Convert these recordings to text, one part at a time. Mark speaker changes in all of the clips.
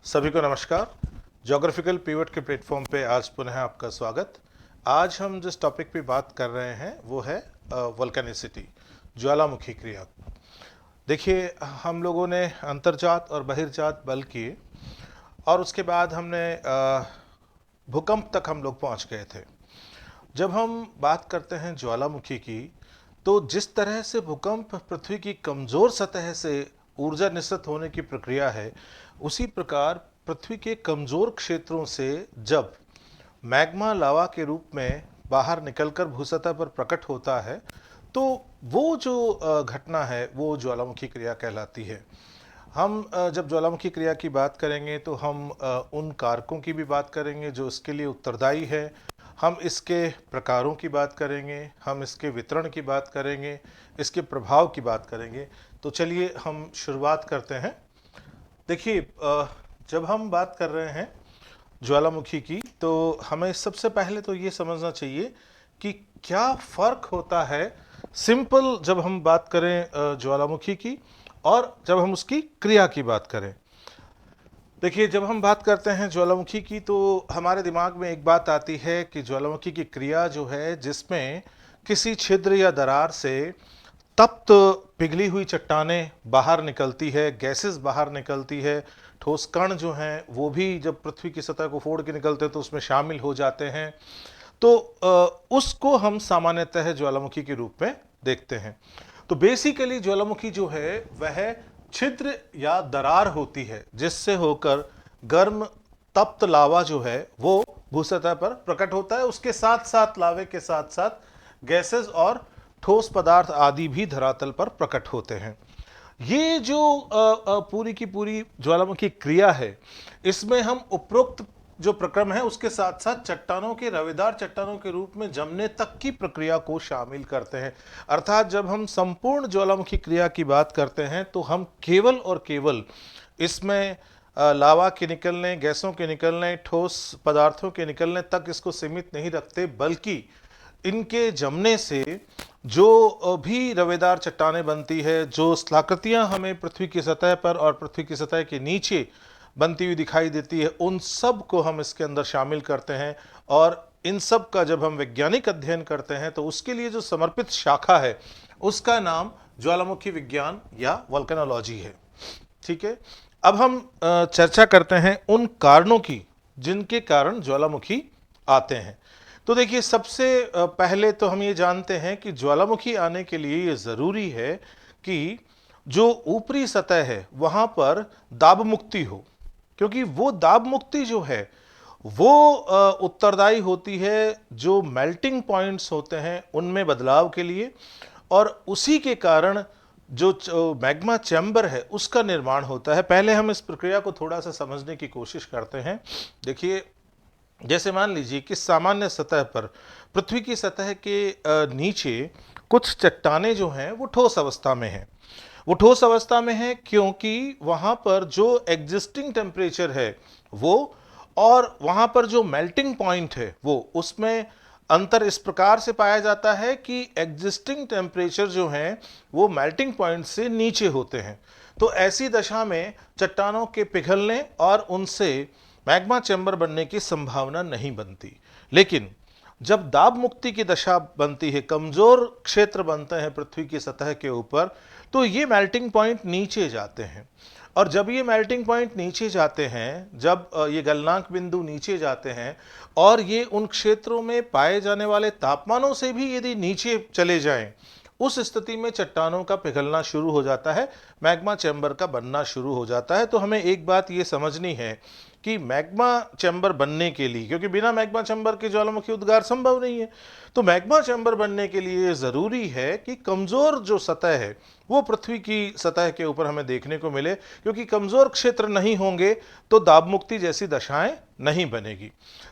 Speaker 1: सभी को नमस्कार। ज्योग्राफिकल पिवट के प्लेटफॉर्म पे आज पुनः आपका स्वागत। आज हम जिस टॉपिक पे बात कर रहे हैं वो है वोल्केनिसिटी, ज्वालामुखी क्रिया। देखिए, हम लोगों ने अंतर्जात और बहिर्जात बल किए और उसके बाद हमने भूकंप तक हम लोग पहुंच गए थे। जब हम बात करते हैं ज्वालामुखी की, तो जिस तरह से भूकंप पृथ्वी की कमज़ोर सतह से ऊर्जा निस्सृत होने की प्रक्रिया है, उसी प्रकार पृथ्वी के कमज़ोर क्षेत्रों से जब मैग्मा लावा के रूप में बाहर निकलकर भूसतह पर प्रकट होता है, तो वो जो घटना है वो ज्वालामुखी क्रिया कहलाती है। हम जब ज्वालामुखी क्रिया की बात करेंगे तो हम उन कारकों की भी बात करेंगे जो इसके लिए उत्तरदायी है। हम इसके प्रकारों की बात करेंगे, हम इसके वितरण की बात करेंगे, इसके प्रभाव की बात करेंगे। तो चलिए हम शुरुआत करते हैं। देखिए, जब हम बात कर रहे हैं ज्वालामुखी की, तो हमें सबसे पहले तो ये समझना चाहिए कि क्या फ़र्क होता है सिंपल जब हम बात करें ज्वालामुखी की और जब हम उसकी क्रिया की बात करें। देखिए, जब हम बात करते हैं ज्वालामुखी की तो हमारे दिमाग में एक बात आती है कि ज्वालामुखी की क्रिया जो है, जिसमें किसी छिद्र या दरार से तप्त पिघली हुई चट्टानें बाहर निकलती है, गैसेस बाहर निकलती है, ठोस कण जो हैं वो भी जब पृथ्वी की सतह को फोड़ के निकलते हैं तो उसमें शामिल हो जाते हैं। तो उसको हम सामान्यतः ज्वालामुखी के रूप में देखते हैं। तो बेसिकली ज्वालामुखी जो है वह छिद्र या दरार होती है जिससे होकर गर्म तप्त लावा जो है वो भूसतह पर प्रकट होता है। उसके साथ साथ लावे के साथ साथ गैसेस और ठोस पदार्थ आदि भी धरातल पर प्रकट होते हैं। ये जो पूरी की पूरी ज्वालामुखी क्रिया है, इसमें हम उपरोक्त जो प्रक्रम है उसके साथ साथ चट्टानों के रवेदार चट्टानों के रूप में जमने तक की प्रक्रिया को शामिल करते हैं। अर्थात जब हम संपूर्ण ज्वालामुखी क्रिया की बात करते हैं तो हम केवल और केवल इसमें लावा के निकलने, गैसों के निकलने, ठोस पदार्थों के निकलने तक इसको सीमित नहीं रखते, बल्कि इनके जमने से जो भी रवेदार चट्टानें बनती है, जो स्थलाकृतियां हमें पृथ्वी की सतह पर और पृथ्वी की सतह के नीचे बनती हुई दिखाई देती है, उन सब को हम इसके अंदर शामिल करते हैं। और इन सब का जब हम वैज्ञानिक अध्ययन करते हैं तो उसके लिए जो समर्पित शाखा है उसका नाम ज्वालामुखी विज्ञान या वल्केनोलॉजी है। ठीक है, अब हम चर्चा करते हैं उन कारणों की जिनके कारण ज्वालामुखी आते हैं। तो देखिए, सबसे पहले तो हम ये जानते हैं कि ज्वालामुखी आने के लिए ये ज़रूरी है कि जो ऊपरी सतह है वहाँ पर दाब मुक्ति हो, क्योंकि वो दाब मुक्ति जो है वो उत्तरदायी होती है जो मेल्टिंग पॉइंट्स होते हैं उनमें बदलाव के लिए, और उसी के कारण जो मैग्मा चैम्बर है उसका निर्माण होता है। पहले हम इस प्रक्रिया को थोड़ा सा समझने की कोशिश करते हैं। देखिए, जैसे मान लीजिए कि सामान्य सतह पर पृथ्वी की सतह के नीचे कुछ चट्टानें जो हैं वो ठोस अवस्था में हैं। वो ठोस अवस्था में है क्योंकि वहाँ पर जो एग्जिस्टिंग टेम्परेचर है वो, और वहाँ पर जो मेल्टिंग पॉइंट है वो, उसमें अंतर इस प्रकार से पाया जाता है कि एग्जिस्टिंग टेम्परेचर जो हैं वो मेल्टिंग पॉइंट से नीचे होते हैं। तो ऐसी दशा में चट्टानों के पिघलने और उनसे मैग्मा चैम्बर बनने की संभावना नहीं बनती। लेकिन जब दाब मुक्ति की दशा बनती है, कमजोर क्षेत्र बनते हैं पृथ्वी की सतह के ऊपर, तो ये मेल्टिंग पॉइंट नीचे जाते हैं। और जब ये मेल्टिंग पॉइंट नीचे जाते हैं, जब ये गलनांक बिंदु नीचे जाते हैं और ये उन क्षेत्रों में पाए जाने वाले तापमानों से भी यदि नीचे चले जाएं, उस स्थिति में चट्टानों का पिघलना शुरू हो जाता है, मैग्मा चैम्बर का बनना शुरू हो जाता है। तो हमें एक बात ये समझनी है कि मैग्मा चैम्बर बनने के लिए, क्योंकि बिना मैग्मा चैम्बर के ज्वालामुखी उद्गार संभव नहीं है, तो मैग्मा चैम्बर बनने के लिए ज़रूरी है कि कमज़ोर जो सतह है वो पृथ्वी की सतह के ऊपर हमें देखने को मिले, क्योंकि कमज़ोर क्षेत्र नहीं होंगे तो दाब मुक्ति जैसी दशाएं नहीं बनेगी।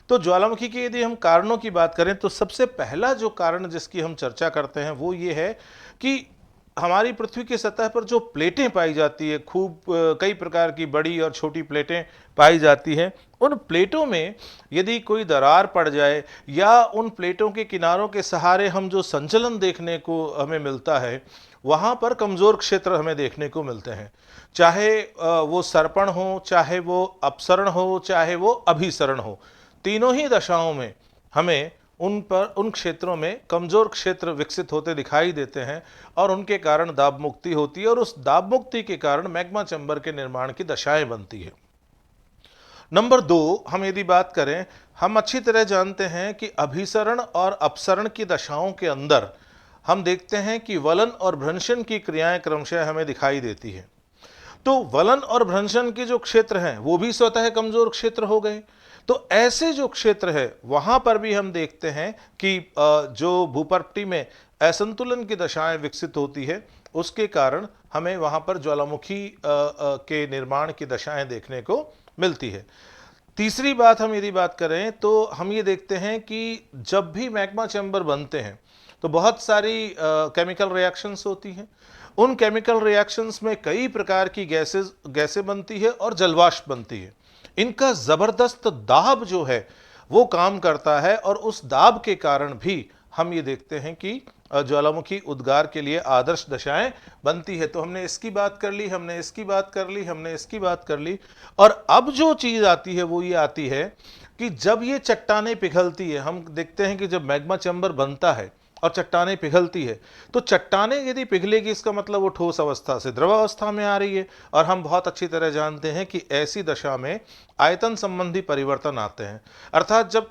Speaker 1: तो ज्वालामुखी के यदि हम कारणों की बात करें तो सबसे पहला जो कारण जिसकी हम चर्चा करते हैं वो ये है कि हमारी पृथ्वी की सतह पर जो प्लेटें पाई जाती है, खूब कई प्रकार की बड़ी और छोटी प्लेटें पाई जाती हैं, उन प्लेटों में यदि कोई दरार पड़ जाए या उन प्लेटों के किनारों के सहारे हम जो संचलन देखने को हमें मिलता है वहां पर कमजोर क्षेत्र हमें देखने को मिलते हैं। चाहे वो सर्पण हो, चाहे वो अपसरण हो, चाहे वो अभिसरण हो, तीनों ही दशाओं में हमें उन क्षेत्रों में कमजोर क्षेत्र विकसित होते दिखाई देते हैं और उनके कारण दाब मुक्ति होती है और उस दाब मुक्ति के कारण मैग्मा चैम्बर के निर्माण की दशाएं बनती है। नंबर 2, हम यदि बात करें, हम अच्छी तरह जानते हैं कि अभिसरण और अपसरण की दशाओं के अंदर हम देखते हैं कि वलन और भ्रंशन की क्रियाएं क्रमशः हमें दिखाई देती है। तो वलन और भ्रंशन के जो क्षेत्र हैं वो भी स्वतः कमजोर क्षेत्र हो गए। तो ऐसे जो क्षेत्र है वहां पर भी हम देखते हैं कि जो भूपट्टी में असंतुलन की दशाएं विकसित होती है, उसके कारण हमें वहां पर ज्वालामुखी के निर्माण की दशाएं देखने को मिलती है। तीसरी बात, हम यदि बात करें तो हम ये देखते हैं कि जब भी मैग्मा चैम्बर बनते हैं तो बहुत सारी केमिकल रिएक्शंस होती हैं। उन केमिकल रिएक्शंस में कई प्रकार की गैसें बनती है और जलवाष्प बनती है। इनका जबरदस्त दाब जो है वो काम करता है और उस दाब के कारण भी हम ये देखते हैं कि ज्वालामुखी उद्गार के लिए आदर्श दशाएं बनती है। तो हमने इसकी बात कर ली, हमने इसकी बात कर ली, हमने इसकी बात कर ली, और अब जो चीज आती है वो ये आती है कि जब ये चट्टानें पिघलती है, हम देखते हैं कि जब मैग्मा चैम्बर बनता है और चट्टानें पिघलती है, तो चट्टानें यदि पिघलेगी इसका मतलब वो ठोस अवस्था से द्रव अवस्था में आ रही है। और हम बहुत अच्छी तरह जानते हैं कि ऐसी दशा में आयतन संबंधी परिवर्तन आते हैं, अर्थात जब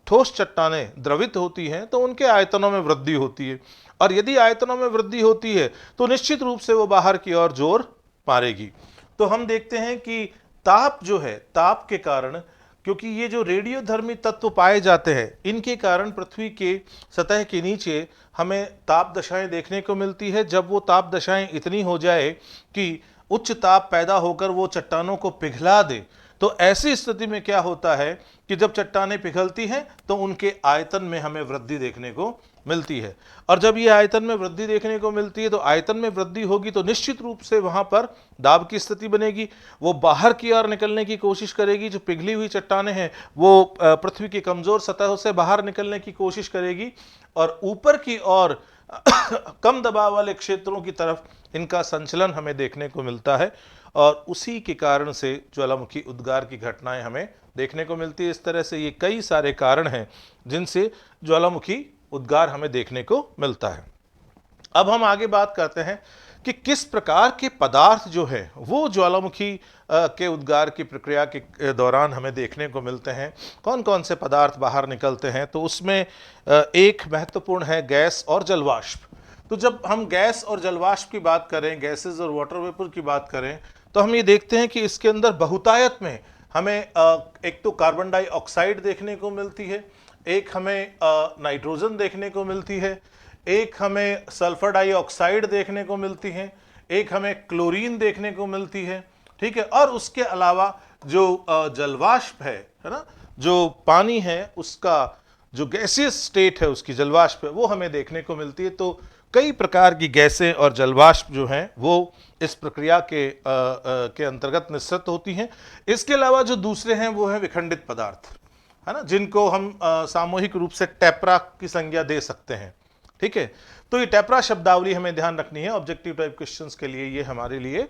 Speaker 1: ठोस चट्टानें द्रवित होती हैं तो उनके आयतनों में वृद्धि होती है, और यदि आयतनों में वृद्धि होती है तो निश्चित रूप से वो बाहर की ओर जोर मारेगी। तो हम देखते हैं कि ताप जो है, ताप के कारण, क्योंकि ये जो रेडियोधर्मी तत्व पाए जाते हैं इनके कारण पृथ्वी के सतह के नीचे हमें ताप दशाएं देखने को मिलती है। जब वो ताप दशाएं इतनी हो जाए कि उच्च ताप पैदा होकर वो चट्टानों को पिघला दे, तो ऐसी स्थिति में क्या होता है कि जब चट्टानें पिघलती हैं तो उनके आयतन में हमें वृद्धि देखने को मिलती है। और जब ये आयतन में वृद्धि देखने को मिलती है तो आयतन में वृद्धि होगी तो निश्चित रूप से वहां पर दाब की स्थिति बनेगी, वो बाहर की ओर निकलने की कोशिश करेगी। जो पिघली हुई चट्टानें हैं वो पृथ्वी की कमजोर सतह से बाहर निकलने की कोशिश करेगी और ऊपर की ओर कम दबाव वाले क्षेत्रों की तरफ इनका संचलन हमें देखने को मिलता है, और उसी के कारण से ज्वालामुखी उद्गार की घटनाएं हमें देखने को मिलती है। इस तरह से ये कई सारे कारण हैं जिनसे ज्वालामुखी उद्गार हमें देखने को मिलता है। अब हम आगे बात करते हैं कि किस प्रकार के पदार्थ जो है वो ज्वालामुखी के उद्गार की प्रक्रिया के दौरान हमें देखने को मिलते हैं, कौन कौन से पदार्थ बाहर निकलते हैं। तो उसमें एक महत्वपूर्ण है गैस और जलवाष्प। तो जब हम गैस और जलवाष्प की बात करें, गैसेस और वाटर वेपर की बात करें, तो हम ये देखते हैं कि इसके अंदर बहुतायत में हमें एक तो कार्बन डाइऑक्साइड देखने को मिलती है, एक हमें नाइट्रोजन देखने को मिलती है, एक हमें सल्फर डाइऑक्साइड देखने को मिलती है, एक हमें क्लोरीन देखने को मिलती है, ठीक है। और उसके अलावा जो जलवाष्प है ना, जो पानी है उसका जो गैसियस स्टेट है उसकी जलवाष्प है वो हमें देखने को मिलती है। तो कई प्रकार की गैसें और जलवाष्प जो हैं वो इस प्रक्रिया के अंतर्गत निस्सृत होती हैं। इसके अलावा जो दूसरे हैं वो हैं विखंडित पदार्थ, है ना, जिनको हम सामूहिक रूप से टेप्रा की संज्ञा दे सकते हैं, ठीक है। तो ये टेप्रा शब्दावली हमें ध्यान रखनी है, ऑब्जेक्टिव टाइप क्वेश्चंस के लिए ये हमारे लिए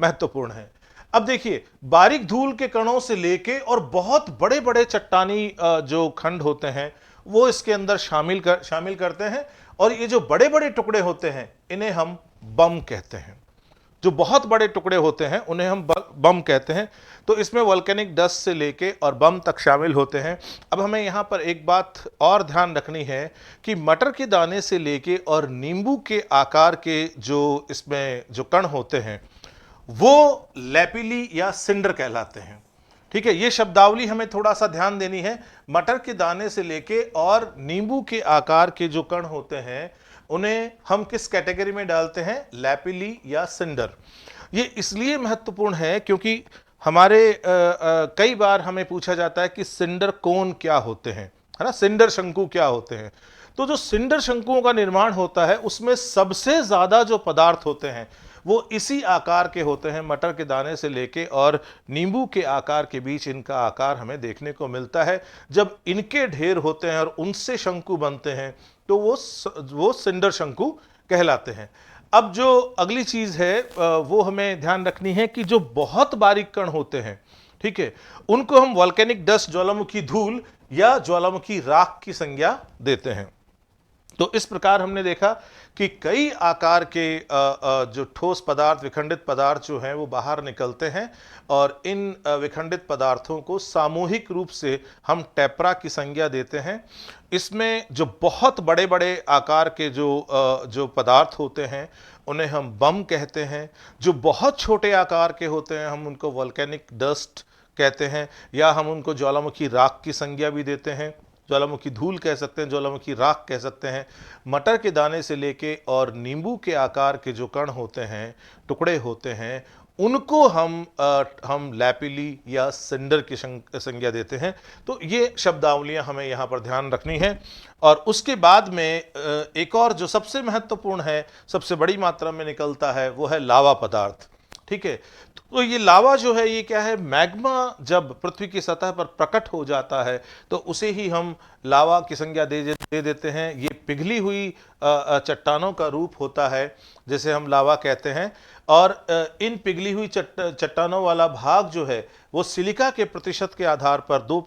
Speaker 1: महत्वपूर्ण है। अब देखिए, बारीक धूल के कणों से लेके और बहुत बड़े बड़े चट्टानी जो खंड होते हैं वो इसके अंदर शामिल करते हैं, और ये जो बड़े बड़े टुकड़े होते हैं इन्हें हम बम कहते हैं। जो बहुत बड़े टुकड़े होते हैं उन्हें हम बम कहते हैं। तो इसमें वोल्केनिक डस्ट से लेके और बम तक शामिल होते हैं। अब हमें यहाँ पर एक बात और ध्यान रखनी है कि मटर के दाने से लेके और नींबू के आकार के जो इसमें जो कण होते हैं वो लैपिली या सिंडर कहलाते हैं, ठीक है। ये शब्दावली हमें थोड़ा सा ध्यान देनी है। मटर के दाने से लेके और नींबू के आकार के जो कण होते हैं उन्हें हम किस कैटेगरी में डालते हैं, लैपिली या सिंडर। ये इसलिए महत्वपूर्ण है क्योंकि हमारे कई बार हमें पूछा जाता है कि सिंडर कोन क्या होते हैं, है ना, सिंडर शंकु क्या होते हैं। तो जो सिंडर शंकुओं का निर्माण होता है उसमें सबसे ज्यादा जो पदार्थ होते हैं वो इसी आकार के होते हैं, मटर के दाने से लेके और नींबू के आकार के बीच इनका आकार हमें देखने को मिलता है। जब इनके ढेर होते हैं और उनसे शंकु बनते हैं तो वो सिंडर शंकु कहलाते हैं। अब जो अगली चीज है वो हमें ध्यान रखनी है कि जो बहुत बारीक कण होते हैं, ठीक है, उनको हम वॉल्केनिक डस्ट, ज्वालामुखी धूल या ज्वालामुखी राख की संज्ञा देते हैं। तो इस प्रकार हमने देखा कि कई आकार के जो ठोस पदार्थ, विखंडित पदार्थ जो हैं वो बाहर निकलते हैं और इन विखंडित पदार्थों को सामूहिक रूप से हम टेप्रा की संज्ञा देते हैं। इसमें जो बहुत बड़े बड़े आकार के जो पदार्थ होते हैं उन्हें हम बम कहते हैं। जो बहुत छोटे आकार के होते हैं हम उनको वॉल्केनिक डस्ट कहते हैं, या हम उनको ज्वालामुखी राख की संज्ञा भी देते हैं। ज्वालामुखी धूल कह सकते हैं, ज्वालामुखी राख कह सकते हैं। मटर के दाने से लेके और नींबू के आकार के जो कण होते हैं, टुकड़े होते हैं, उनको हम लैपिली या सिंडर की संज्ञा देते हैं। तो ये शब्दावलियां हमें यहाँ पर ध्यान रखनी है। और उसके बाद में एक और जो सबसे महत्वपूर्ण है, सबसे बड़ी मात्रा में निकलता है, वो है लावा पदार्थ। ठीक है, तो ये लावा जो है ये क्या है, मैग्मा जब पृथ्वी की सतह पर प्रकट हो जाता है तो उसे ही हम लावा की संज्ञा दे देते हैं। ये पिघली हुई चट्टानों का रूप होता है जिसे हम लावा कहते हैं। और इन पिघली हुई चट्टानों वाला भाग जो है वो सिलिका के प्रतिशत के आधार पर दो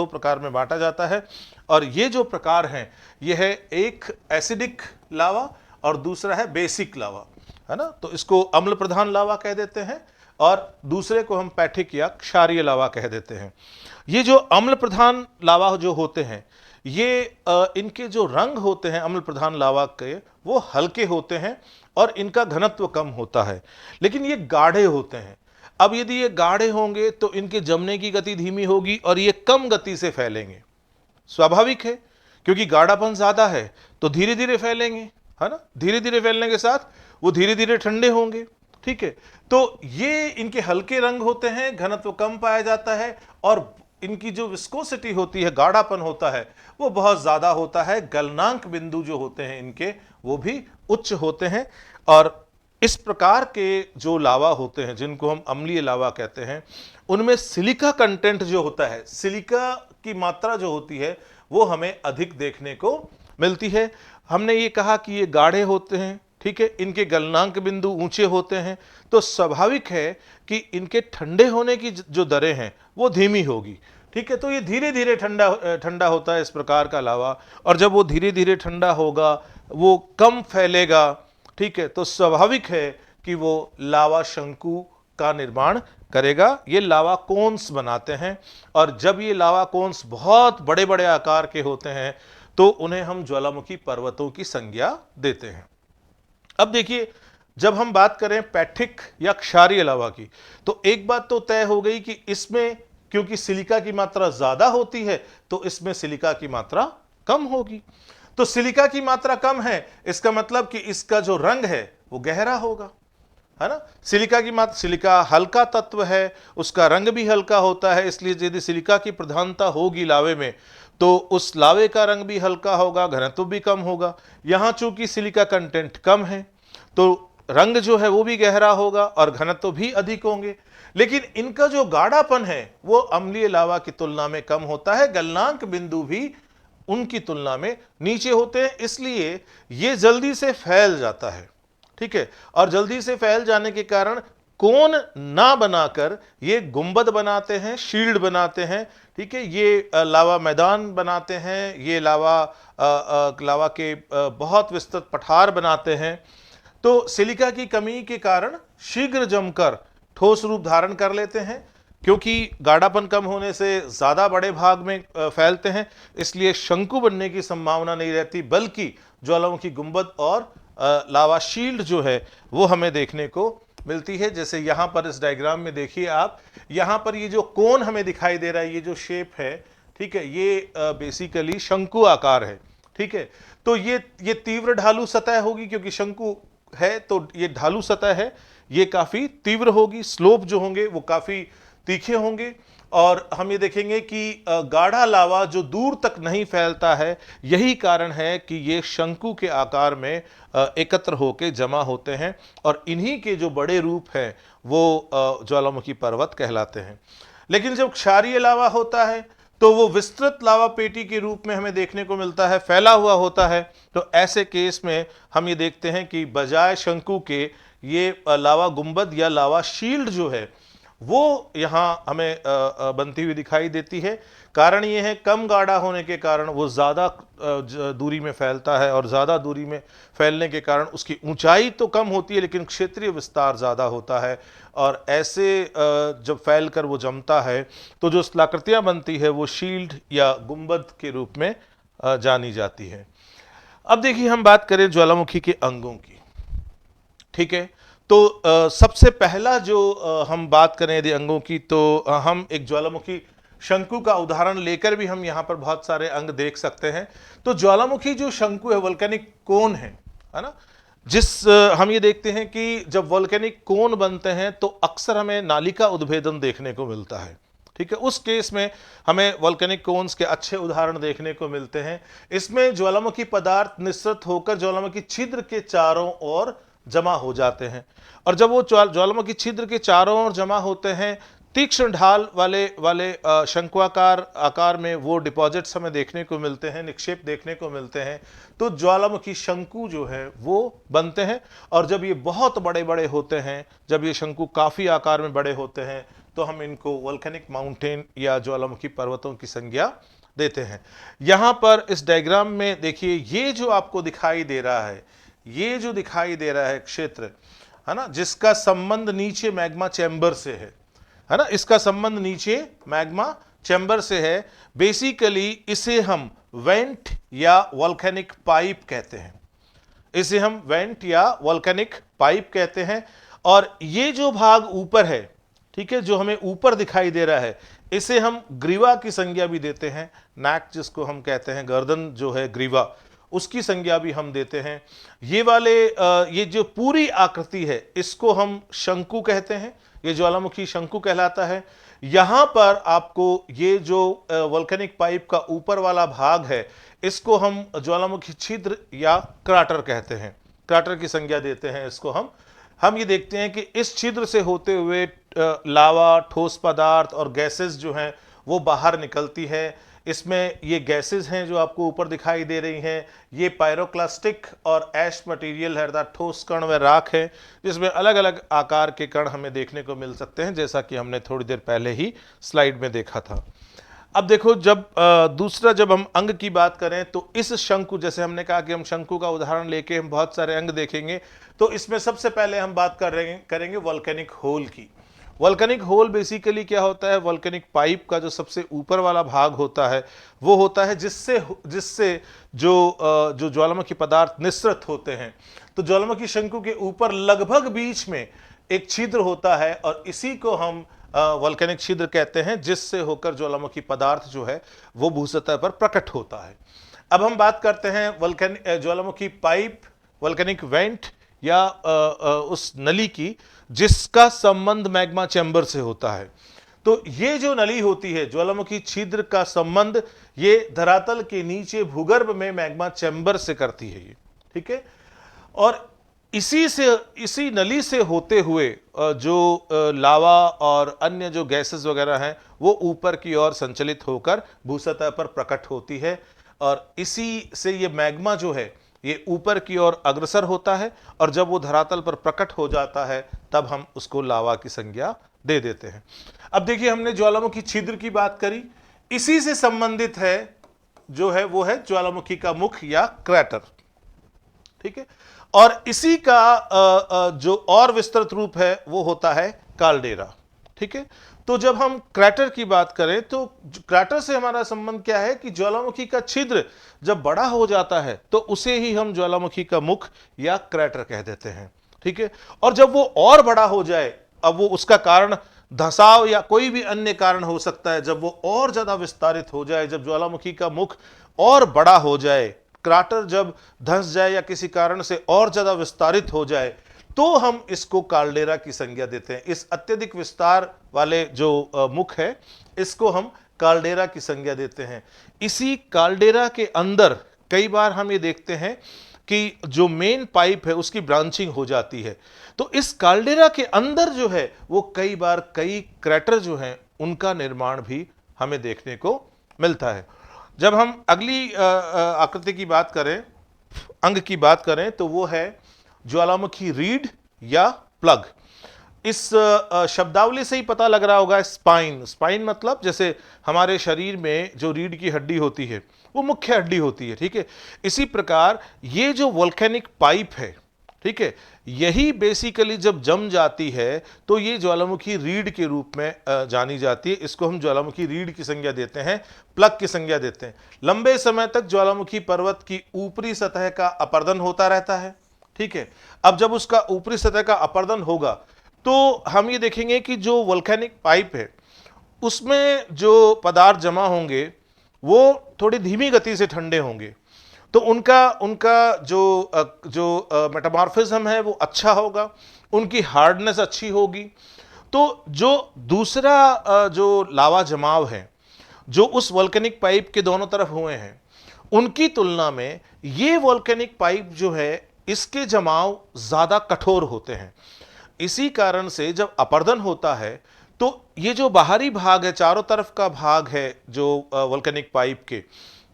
Speaker 1: प्रकार में बांटा जाता है। और ये जो प्रकार हैं ये है, एक एसिडिक लावा और दूसरा है बेसिक लावा, है ना। तो इसको अम्ल प्रधान लावा कह देते हैं और दूसरे को हम पैठिक या क्षारीय लावा कह देते हैं। ये जो अम्ल प्रधान लावा जो होते हैं ये इनके जो रंग होते हैं अम्ल प्रधान लावा के, वो हल्के होते हैं और इनका घनत्व कम होता है, लेकिन ये गाढ़े होते हैं। अब यदि ये गाढ़े होंगे तो इनके जमने की गति धीमी होगी और ये कम गति से फैलेंगे। स्वाभाविक है, क्योंकि गाढ़ापन ज्यादा है तो धीरे धीरे फैलेंगे, है ना। धीरे धीरे फैलने के साथ वो धीरे धीरे ठंडे होंगे। ठीक है, तो ये इनके हल्के रंग होते हैं, घनत्व कम पाया जाता है और इनकी जो विस्कोसिटी होती है, गाढ़ापन होता है, वो बहुत ज्यादा होता है। गलनांक बिंदु जो होते हैं इनके वो भी उच्च होते हैं। और इस प्रकार के जो लावा होते हैं जिनको हम अम्लीय लावा कहते हैं, उनमें सिलिका कंटेंट जो होता है, सिलिका की मात्रा जो होती है वो हमें अधिक देखने को मिलती है। हमने ये कहा कि ये गाढ़े होते हैं, ठीक है, इनके गलनांक बिंदु ऊंचे होते हैं, तो स्वाभाविक है कि इनके ठंडे होने की जो दरें हैं वो धीमी होगी। ठीक है, तो ये धीरे धीरे ठंडा होता है इस प्रकार का लावा, और जब वो धीरे धीरे ठंडा होगा वो कम फैलेगा। ठीक है, तो स्वाभाविक है कि वो लावा शंकु का निर्माण करेगा। ये लावा कोन्स बनाते हैं और जब ये लावा कोन्स बहुत बड़े बड़े आकार के होते हैं तो उन्हें हम ज्वालामुखी पर्वतों की संज्ञा देते हैं। अब देखिए, जब हम बात करें पैठिक या क्षारीय लावा की, तो एक बात तो तय हो गई कि इसमें क्योंकि सिलिका की मात्रा ज्यादा होती है तो इसमें सिलिका की मात्रा कम होगी। तो सिलिका की मात्रा कम है, इसका मतलब कि इसका जो रंग है वो गहरा होगा, है ना। सिलिका हल्का तत्व है, उसका रंग भी हल्का होता है, इसलिए यदि सिलिका की प्रधानता होगी लावे में तो उस लावे का रंग भी हल्का होगा, घनत्व भी कम होगा। यहां चूंकि सिलिका कंटेंट कम है तो रंग जो है वो भी गहरा होगा और घनत्व भी अधिक होंगे, लेकिन इनका जो गाढ़ापन है वो अम्लीय लावा की तुलना में कम होता है। गलनांक बिंदु भी उनकी तुलना में नीचे होते हैं, इसलिए ये जल्दी से फैल जाता है। ठीक है, और जल्दी से फैल जाने के कारण कोन ना बनाकर ये गुंबद बनाते हैं, शील्ड बनाते हैं। ठीक है, ये लावा मैदान बनाते हैं, ये लावा के बहुत विस्तृत पठार बनाते हैं। तो सिलिका की कमी के कारण शीघ्र जमकर ठोस रूप धारण कर लेते हैं, क्योंकि गाढ़ापन कम होने से ज्यादा बड़े भाग में फैलते हैं, इसलिए शंकु बनने की संभावना नहीं रहती, बल्कि ज्वालामुखी गुंबद और लावा शील्ड जो है वो हमें देखने को मिलती है। जैसे यहां पर इस डायग्राम में देखिए आप, यहां पर ये जो कोन हमें दिखाई दे रहा है, ये जो शेप है, ठीक है, ये बेसिकली शंकु आकार है। ठीक है, तो ये तीव्र ढालू सतह होगी, क्योंकि शंकु है तो ये ढालू सतह है, ये काफी तीव्र होगी, स्लोप जो होंगे वो काफी तीखे होंगे। और हम ये देखेंगे कि गाढ़ा लावा जो दूर तक नहीं फैलता है, यही कारण है कि ये शंकु के आकार में एकत्र होकर जमा होते हैं और इन्हीं के जो बड़े रूप हैं वो ज्वालामुखी पर्वत कहलाते हैं। लेकिन जब क्षारीय लावा होता है तो वो विस्तृत लावा पेटी के रूप में हमें देखने को मिलता है, फैला हुआ होता है। तो ऐसे केस में हम ये देखते हैं कि बजाय शंकु के ये लावा गुंबद या लावा शील्ड जो है वो यहाँ हमें बनती हुई दिखाई देती है। कारण ये है कम गाढ़ा होने के कारण वो ज़्यादा दूरी में फैलता है, और ज़्यादा दूरी में फैलने के कारण उसकी ऊंचाई तो कम होती है लेकिन क्षेत्रीय विस्तार ज़्यादा होता है। और ऐसे जब फैल कर वो जमता है तो जो स्थलाकृतियाँ बनती है वो शील्ड या गुंबद के रूप में जानी जाती है। अब देखिए हम बात करें ज्वालामुखी के अंगों की, ठीक है। तो सबसे पहला जो हम बात करें यदि अंगों की, तो हम एक ज्वालामुखी शंकु का उदाहरण लेकर भी हम यहाँ पर बहुत सारे अंग देख सकते हैं। तो ज्वालामुखी जो शंकु है, वोल्केनिक कोन है ना, हम ये देखते हैं कि जब वोल्केनिक कोन बनते हैं तो अक्सर हमें नालिका उद्भेदन देखने को मिलता है, ठीक है। उस केस में हमें वोल्केनिक कोन्स के अच्छे उदाहरण देखने को मिलते हैं। इसमें ज्वालामुखी पदार्थ निस्सृत होकर ज्वालामुखी छिद्र के चारों ओर जमा हो जाते हैं, और जब वो ज्वालामुखी छिद्र के चारों ओर जमा होते हैं तीक्ष्ण ढाल वाले शंक्वाकार आकार में वो डिपॉजिट्स हमें देखने को मिलते हैं, निक्षेप देखने को मिलते हैं। तो ज्वालामुखी शंकु जो है वो बनते हैं, और जब ये बहुत बड़े बड़े होते हैं, जब ये शंकु काफ़ी आकार में बड़े होते हैं, तो हम इनको वोल्केनिक माउंटेन या ज्वालामुखी पर्वतों की संज्ञा देते हैं। यहाँ पर इस डायग्राम में देखिए, ये जो आपको दिखाई दे रहा है, ये जो दिखाई दे रहा है क्षेत्र है ना, जिसका संबंध नीचे मैग्मा चैम्बर से है ना, इसका संबंध नीचे मैग्मा चैम्बर से है। बेसिकली इसे हम वेंट या वोल्केनिक पाइप कहते हैं, इसे हम वेंट या वोल्केनिक पाइप कहते हैं। और ये जो भाग ऊपर है, ठीक है, जो हमें ऊपर दिखाई दे रहा है, इसे हम ग्रीवा की संज्ञा भी देते हैं। नैक जिसको हम कहते हैं, गर्दन जो है ग्रीवा, उसकी संज्ञा भी हम देते हैं। ये जो पूरी आकृति है इसको हम शंकु कहते हैं, ये ज्वालामुखी शंकु कहलाता है। यहां पर आपको ये जो वोल्केनिक पाइप का ऊपर वाला भाग है, इसको हम ज्वालामुखी छिद्र या क्राटर कहते हैं, क्राटर की संज्ञा देते हैं इसको हम ये देखते हैं कि इस छिद्र से होते हुए लावा, ठोस पदार्थ और गैसेस जो हैं वो बाहर निकलती है। इसमें ये गैसेस हैं जो आपको ऊपर दिखाई दे रही हैं, ये पायरोक्लास्टिक और ऐश मटेरियल है, अर्थात ठोस कण व राख है, जिसमें अलग अलग आकार के कण हमें देखने को मिल सकते हैं, जैसा कि हमने थोड़ी देर पहले ही स्लाइड में देखा था। अब देखो, जब हम अंग की बात करें तो इस शंकु, जैसे हमने कहा कि हम शंकु का उदाहरण लेके हम बहुत सारे अंग देखेंगे, तो इसमें सबसे पहले हम बात करेंगे वोल्केनिक होल की। वोल्केनिक होल बेसिकली क्या होता है, वोल्केनिक पाइप का जो सबसे ऊपर वाला भाग होता है वो होता है जिससे जो ज्वालामुखी पदार्थ निस्सृत होते हैं। तो ज्वालामुखी शंकु के ऊपर लगभग बीच में एक छिद्र होता है, और इसी को हम वोल्केनिक छिद्र कहते हैं, जिससे होकर ज्वालामुखी पदार्थ जो है वो भूसतह पर प्रकट होता है। अब हम बात करते हैं ज्वालामुखी पाइप, वोल्केनिक वेंट या उस नली की जिसका संबंध मैग्मा चैम्बर से होता है। तो ये जो नली होती है, ज्वालामुखी छिद्र का संबंध ये धरातल के नीचे भूगर्भ में मैग्मा चैम्बर से करती है ये, ठीक है। और इसी नली से होते हुए जो लावा और अन्य जो गैसेस वगैरह हैं वो ऊपर की ओर संचलित होकर भूसतह पर प्रकट होती है, और इसी से ये मैग्मा जो है ये ऊपर की ओर अग्रसर होता है, और जब वो धरातल पर प्रकट हो जाता है तब हम उसको लावा की संज्ञा दे देते हैं। अब देखिए, हमने ज्वालामुखी छिद्र की बात करी, इसी से संबंधित है जो है वो है ज्वालामुखी का मुख या क्रैटर, ठीक है। और इसी का जो और विस्तृत रूप है वो होता है काल्डेरा, ठीक है। तो जब हम क्रैटर की बात करें तो क्रैटर से हमारा संबंध क्या है कि ज्वालामुखी का छिद्र जब बड़ा हो जाता है तो उसे ही हम ज्वालामुखी का मुख या क्रैटर कह देते हैं, ठीक है। और जब वो और बड़ा हो जाए, अब वो उसका कारण धंसाव या कोई भी अन्य कारण हो सकता है, जब वो और ज्यादा विस्तारित हो जाए, जब ज्वालामुखी का मुख और बड़ा हो जाए, क्राटर जब धंस जाए या किसी कारण से और ज्यादा विस्तारित हो जाए, तो हम इसको काल्डेरा की संज्ञा देते हैं। इस अत्यधिक विस्तार वाले जो मुख है इसको हम काल्डेरा की संज्ञा देते हैं। इसी काल्डेरा के अंदर कई बार हम ये देखते हैं कि जो मेन पाइप है उसकी ब्रांचिंग हो जाती है, तो इस काल्डेरा के अंदर जो है वो कई बार कई क्रैटर जो हैं उनका निर्माण भी हमें देखने को मिलता है। जब हम अगली आकृति की बात करें, अंग की बात करें, तो वो है ज्वालामुखी रीढ़ या प्लग। इस शब्दावली से ही पता लग रहा होगा, स्पाइन, स्पाइन मतलब जैसे हमारे शरीर में जो रीढ़ की हड्डी होती है वो मुख्य हड्डी होती है, ठीक है। इसी प्रकार ये जो वोल्केनिक पाइप है, ठीक है, यही बेसिकली जब जम जाती है तो ये ज्वालामुखी रीढ़ के रूप में जानी जाती है। इसको हम ज्वालामुखी रीढ़ की संज्ञा देते हैं, प्लग की संज्ञा देते हैं। लंबे समय तक ज्वालामुखी पर्वत की ऊपरी सतह का अपर्दन होता रहता है, ठीक है। अब जब उसका ऊपरी सतह का अपर्दन होगा तो हम ये देखेंगे कि जो वोल्केनिक पाइप है उसमें जो पदार्थ जमा होंगे वो थोड़ी धीमी गति से ठंडे होंगे, तो उनका उनका जो मेटामॉर्फिज्म है वो अच्छा होगा, उनकी हार्डनेस अच्छी होगी। तो जो दूसरा जो लावा जमाव है जो उस वोल्केनिक पाइप के दोनों तरफ हुए हैं, उनकी तुलना में ये वोल्केनिक पाइप जो है इसके जमाव ज्यादा कठोर होते हैं। इसी कारण से जब अपर्दन होता है तो ये जो बाहरी भाग है, चारों तरफ का भाग है जो वोल्केनिक पाइप के,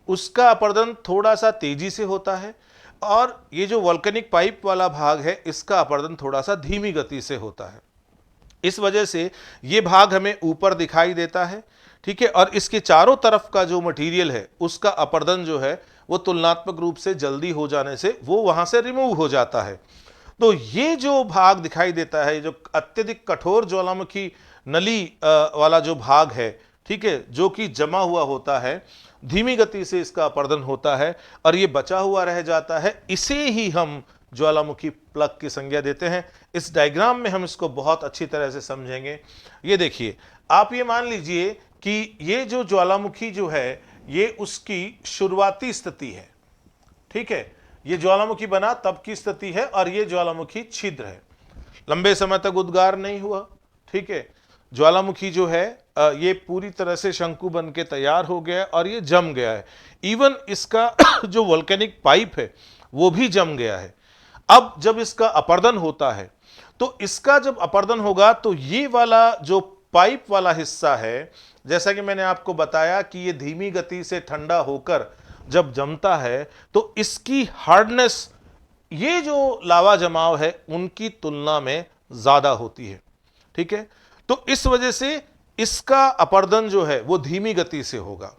Speaker 1: उसका अपर्दन थोड़ा सा तेजी से होता है, और ये जो वोल्केनिक पाइप वाला भाग है इसका अपर्दन थोड़ा सा धीमी गति से होता है। इस वजह से ये भाग हमें ऊपर दिखाई देता है, ठीक है, और इसके चारों तरफ का जो मटेरियल है उसका अपर्दन जो है वो तुलनात्मक रूप से जल्दी हो जाने से वो वहां से रिमूव हो जाता है। तो ये जो भाग दिखाई देता है, जो अत्यधिक कठोर ज्वालामुखी नली वाला जो भाग है, ठीक है, जो कि जमा हुआ होता है, धीमी गति से इसका अपर्दन होता है और ये बचा हुआ रह जाता है, इसे ही हम ज्वालामुखी प्लग की संज्ञा देते हैं। इस डायग्राम में हम इसको बहुत अच्छी तरह से समझेंगे। ये देखिए, आप ये मान लीजिए कि ये जो ज्वालामुखी जो है ये उसकी शुरुआती स्थिति है, ठीक है, ये ज्वालामुखी बना तब की स्थिति है और ये ज्वालामुखी छिद्र है, लंबे समय तक उद्गार नहीं हुआ, ठीक है। ज्वालामुखी जो है ये पूरी तरह से शंकु बन के तैयार हो गया है और ये जम गया है। इवन इसका जो वोल्केनिक पाइप है वो भी जम गया है। अब जब इसका अपर्दन होता है तो इसका जब अपर्दन होगा तो ये वाला जो पाइप वाला हिस्सा है, जैसा कि मैंने आपको बताया कि ये धीमी गति से ठंडा होकर जब जमता है तो इसकी हार्डनेस ये जो लावा जमाव है उनकी तुलना में ज्यादा होती है, ठीक है। तो इस वजह से इसका अपर्दन जो है वो धीमी गति से होगा,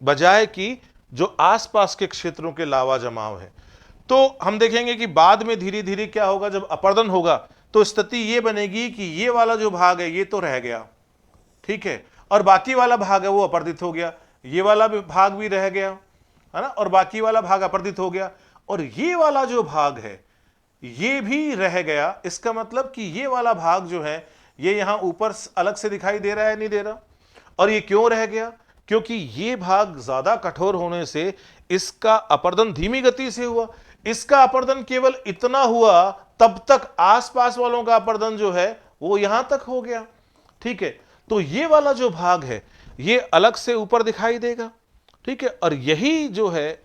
Speaker 1: बजाय कि जो आसपास के क्षेत्रों के लावा जमाव है। तो हम देखेंगे कि बाद में धीरे धीरे क्या होगा, जब अपर्दन होगा तो स्थिति ये बनेगी कि ये वाला जो भाग है ये तो रह गया, ठीक है, और बाकी वाला भाग है वो अपर्दित हो गया, ये वाला भाग भी रह गया, है ना, और बाकी वाला भाग अपर्दित हो गया, और ये वाला जो भाग है ये भी रह गया। इसका मतलब कि ये वाला भाग जो है ये यहां ऊपर अलग से दिखाई दे रहा है, नहीं दे रहा। और ये क्यों रह गया? क्योंकि ये भाग ज्यादा कठोर होने से इसका अपर्दन धीमी गति से हुआ। इसका अपर्दन केवल इतना हुआ, तब तक आसपास वालों का अपर्दन जो है वो यहां तक हो गया, ठीक है। तो ये वाला जो भाग है ये अलग से ऊपर दिखाई देगा, ठीक है, और यही जो है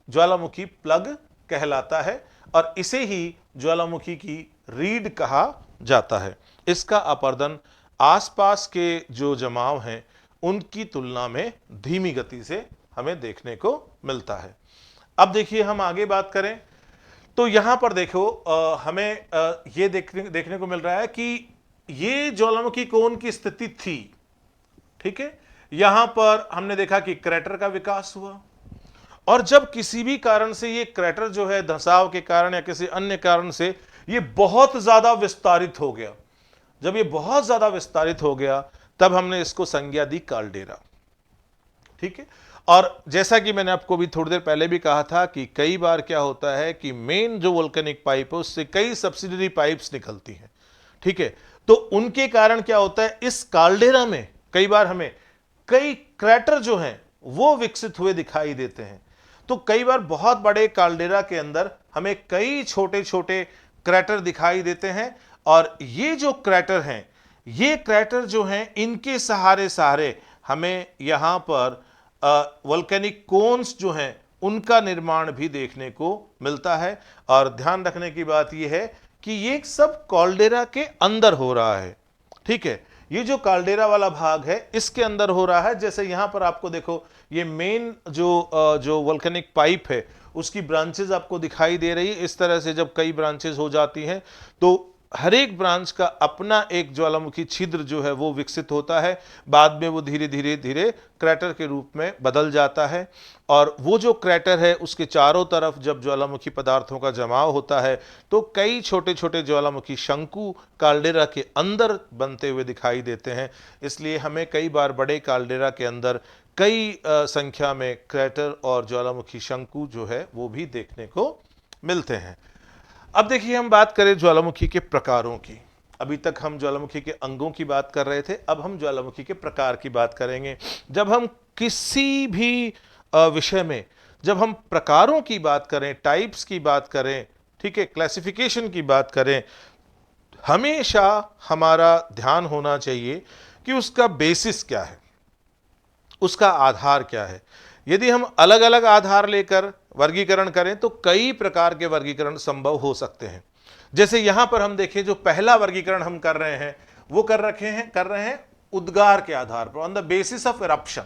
Speaker 1: ज्वालामुखी प्लग कहलाता है और इसे ही ज्वालामुखी की रीढ़ कहा जाता है। इसका अपर्दन आसपास के जो जमाव हैं उनकी तुलना में धीमी गति से हमें देखने को मिलता है। अब देखिए, हम आगे बात करें तो यहां पर देखो हमें ये देखने को मिल रहा है कि ये ज्वालामुखी कोन की स्थिति थी, ठीक है। यहां पर हमने देखा कि क्रैटर का विकास हुआ, और जब किसी भी कारण से ये क्रैटर जो है धंसाव के कारण या किसी अन्य कारण से ये बहुत ज्यादा विस्तारित हो गया, जब ये बहुत ज्यादा विस्तारित हो गया तब हमने इसको संज्ञा दी काल्डेरा, ठीक है। और जैसा कि मैंने आपको भी थोड़ी देर पहले भी कहा था कि कई बार क्या होता है कि मेन जो वोल्केनिक पाइप है उससे कई सब्सिडरी पाइप्स निकलती हैं, ठीक है। तो उनके कारण क्या होता है, इस काल्डेरा में कई बार हमें कई क्रैटर जो हैं वो विकसित हुए दिखाई देते हैं। तो कई बार बहुत बड़े काल्डेरा के अंदर हमें कई छोटे छोटे क्रैटर दिखाई देते हैं, और ये जो क्रैटर हैं, ये क्रैटर जो हैं इनके सहारे सहारे हमें यहां पर वोल्केनिक कोन्स जो हैं उनका निर्माण भी देखने को मिलता है। और ध्यान रखने की बात यह है कि ये सब काल्डेरा के अंदर हो रहा है, ठीक है। ये जो काल्डेरा वाला भाग है इसके अंदर हो रहा है। जैसे यहां पर आपको देखो ये मेन जो वोल्केनिक पाइप है उसकी ब्रांचेस आपको दिखाई दे रही है। इस तरह से जब कई ब्रांचेस हो जाती हैं तो हर एक ब्रांच का अपना एक ज्वालामुखी छिद्र जो है वो विकसित होता है। बाद में वो धीरे धीरे धीरे क्रैटर के रूप में बदल जाता है और वो जो क्रैटर है उसके चारों तरफ जब ज्वालामुखी पदार्थों का जमाव होता है तो कई छोटे छोटे ज्वालामुखी शंकु काल्डेरा के अंदर बनते हुए दिखाई देते हैं। इसलिए हमें कई बार बड़े काल्डेरा के अंदर कई संख्या में क्रैटर और ज्वालामुखी शंकु जो है वो भी देखने को मिलते हैं। अब देखिए हम बात करें ज्वालामुखी के प्रकारों की। अभी तक हम ज्वालामुखी के अंगों की बात कर रहे थे, अब हम ज्वालामुखी के प्रकार की बात करेंगे। जब हम किसी भी विषय में जब हम प्रकारों की बात करें, टाइप्स की बात करें, ठीक है, क्लासिफिकेशन की बात करें, हमेशा हमारा ध्यान होना चाहिए कि उसका बेसिस क्या है, उसका आधार क्या है। यदि हम अलग अलग आधार लेकर वर्गीकरण करें तो कई प्रकार के वर्गीकरण संभव हो सकते हैं। जैसे यहां पर हम देखें जो पहला वर्गीकरण हम कर रहे हैं वो कर रहे हैं उद्गार के आधार पर, on the basis of eruption,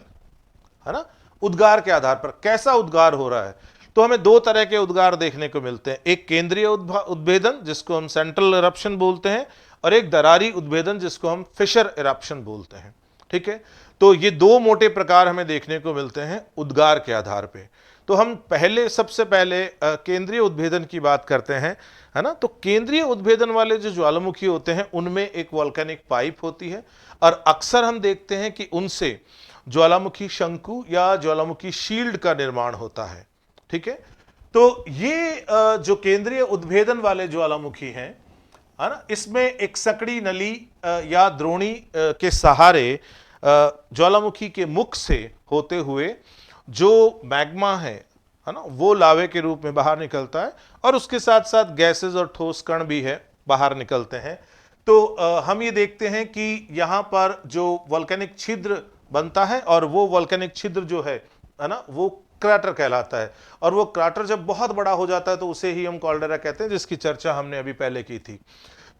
Speaker 1: है ना। उद्गार के आधार पर कैसा उद्गार हो रहा है, तो हमें दो तरह के उद्गार देखने को मिलते हैं। एक केंद्रीय उद्भेदन जिसको हम सेंट्रल इरप्शन बोलते हैं और एक दरारी उद्भेदन जिसको हम फिशर इरप्शन बोलते हैं, ठीक है। तो ये दो मोटे प्रकार हमें देखने को मिलते हैं उद्गार के आधार पे। तो हम सबसे पहले केंद्रीय उद्भेदन की बात करते हैं, है ना। तो केंद्रीय उद्भेदन वाले जो ज्वालामुखी होते हैं उनमें एक वोल्केनिक पाइप होती है और अक्सर हम देखते हैं कि उनसे ज्वालामुखी शंकु या ज्वालामुखी शील्ड का निर्माण होता है, ठीक है। तो ये जो केंद्रीय उद्भेदन वाले ज्वालामुखी हैं, है ना, इसमें एक सकड़ी नली या द्रोणी के सहारे ज्वालामुखी के मुख से होते हुए जो मैग्मा है ना, वो लावे के रूप में बाहर निकलता है और उसके साथ साथ गैसेस और ठोस कण भी है बाहर निकलते हैं। तो हम ये देखते हैं कि यहाँ पर जो वोल्केनिक छिद्र बनता है और वो वोल्केनिक छिद्र जो है ना, वो क्राटर कहलाता है। और वो क्राटर जब बहुत बड़ा हो जाता है तो उसे ही हम कॉल्डेरा कहते हैं, जिसकी चर्चा हमने अभी पहले की थी।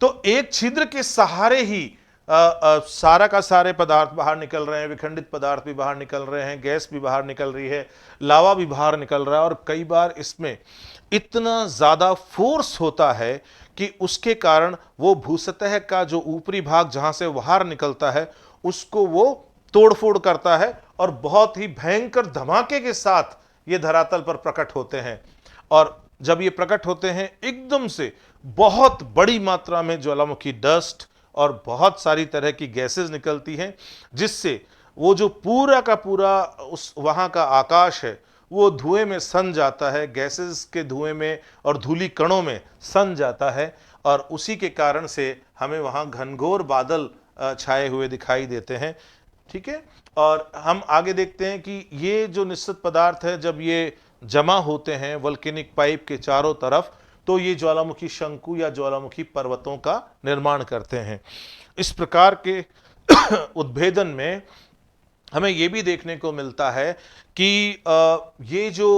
Speaker 1: तो एक छिद्र के सहारे ही सारा का सारे पदार्थ बाहर निकल रहे हैं, विखंडित पदार्थ भी बाहर निकल रहे हैं, गैस भी बाहर निकल रही है, लावा भी बाहर निकल रहा है। और कई बार इसमें इतना ज्यादा फोर्स होता है कि उसके कारण वो भूसतह का जो ऊपरी भाग जहां से बाहर निकलता है उसको वो तोड़फोड़ करता है और बहुत ही भयंकर धमाके के साथ ये धरातल पर प्रकट होते हैं। और जब ये प्रकट होते हैं एकदम से बहुत बड़ी मात्रा में ज्वालामुखी डस्ट और बहुत सारी तरह की गैसेस निकलती हैं, जिससे वो जो पूरा का पूरा उस वहाँ का आकाश है वो धुएं में सन जाता है, गैसेस के धुएं में और धूलि कणों में सन जाता है। और उसी के कारण से हमें वहाँ घनघोर बादल छाए हुए दिखाई देते हैं, ठीक है। और हम आगे देखते हैं कि ये जो निश्चित पदार्थ है जब ये जमा होते हैं वोल्केनिक पाइप के चारों तरफ तो ये ज्वालामुखी शंकु या ज्वालामुखी पर्वतों का निर्माण करते हैं। इस प्रकार के उद्भेदन में हमें ये भी देखने को मिलता है कि ये जो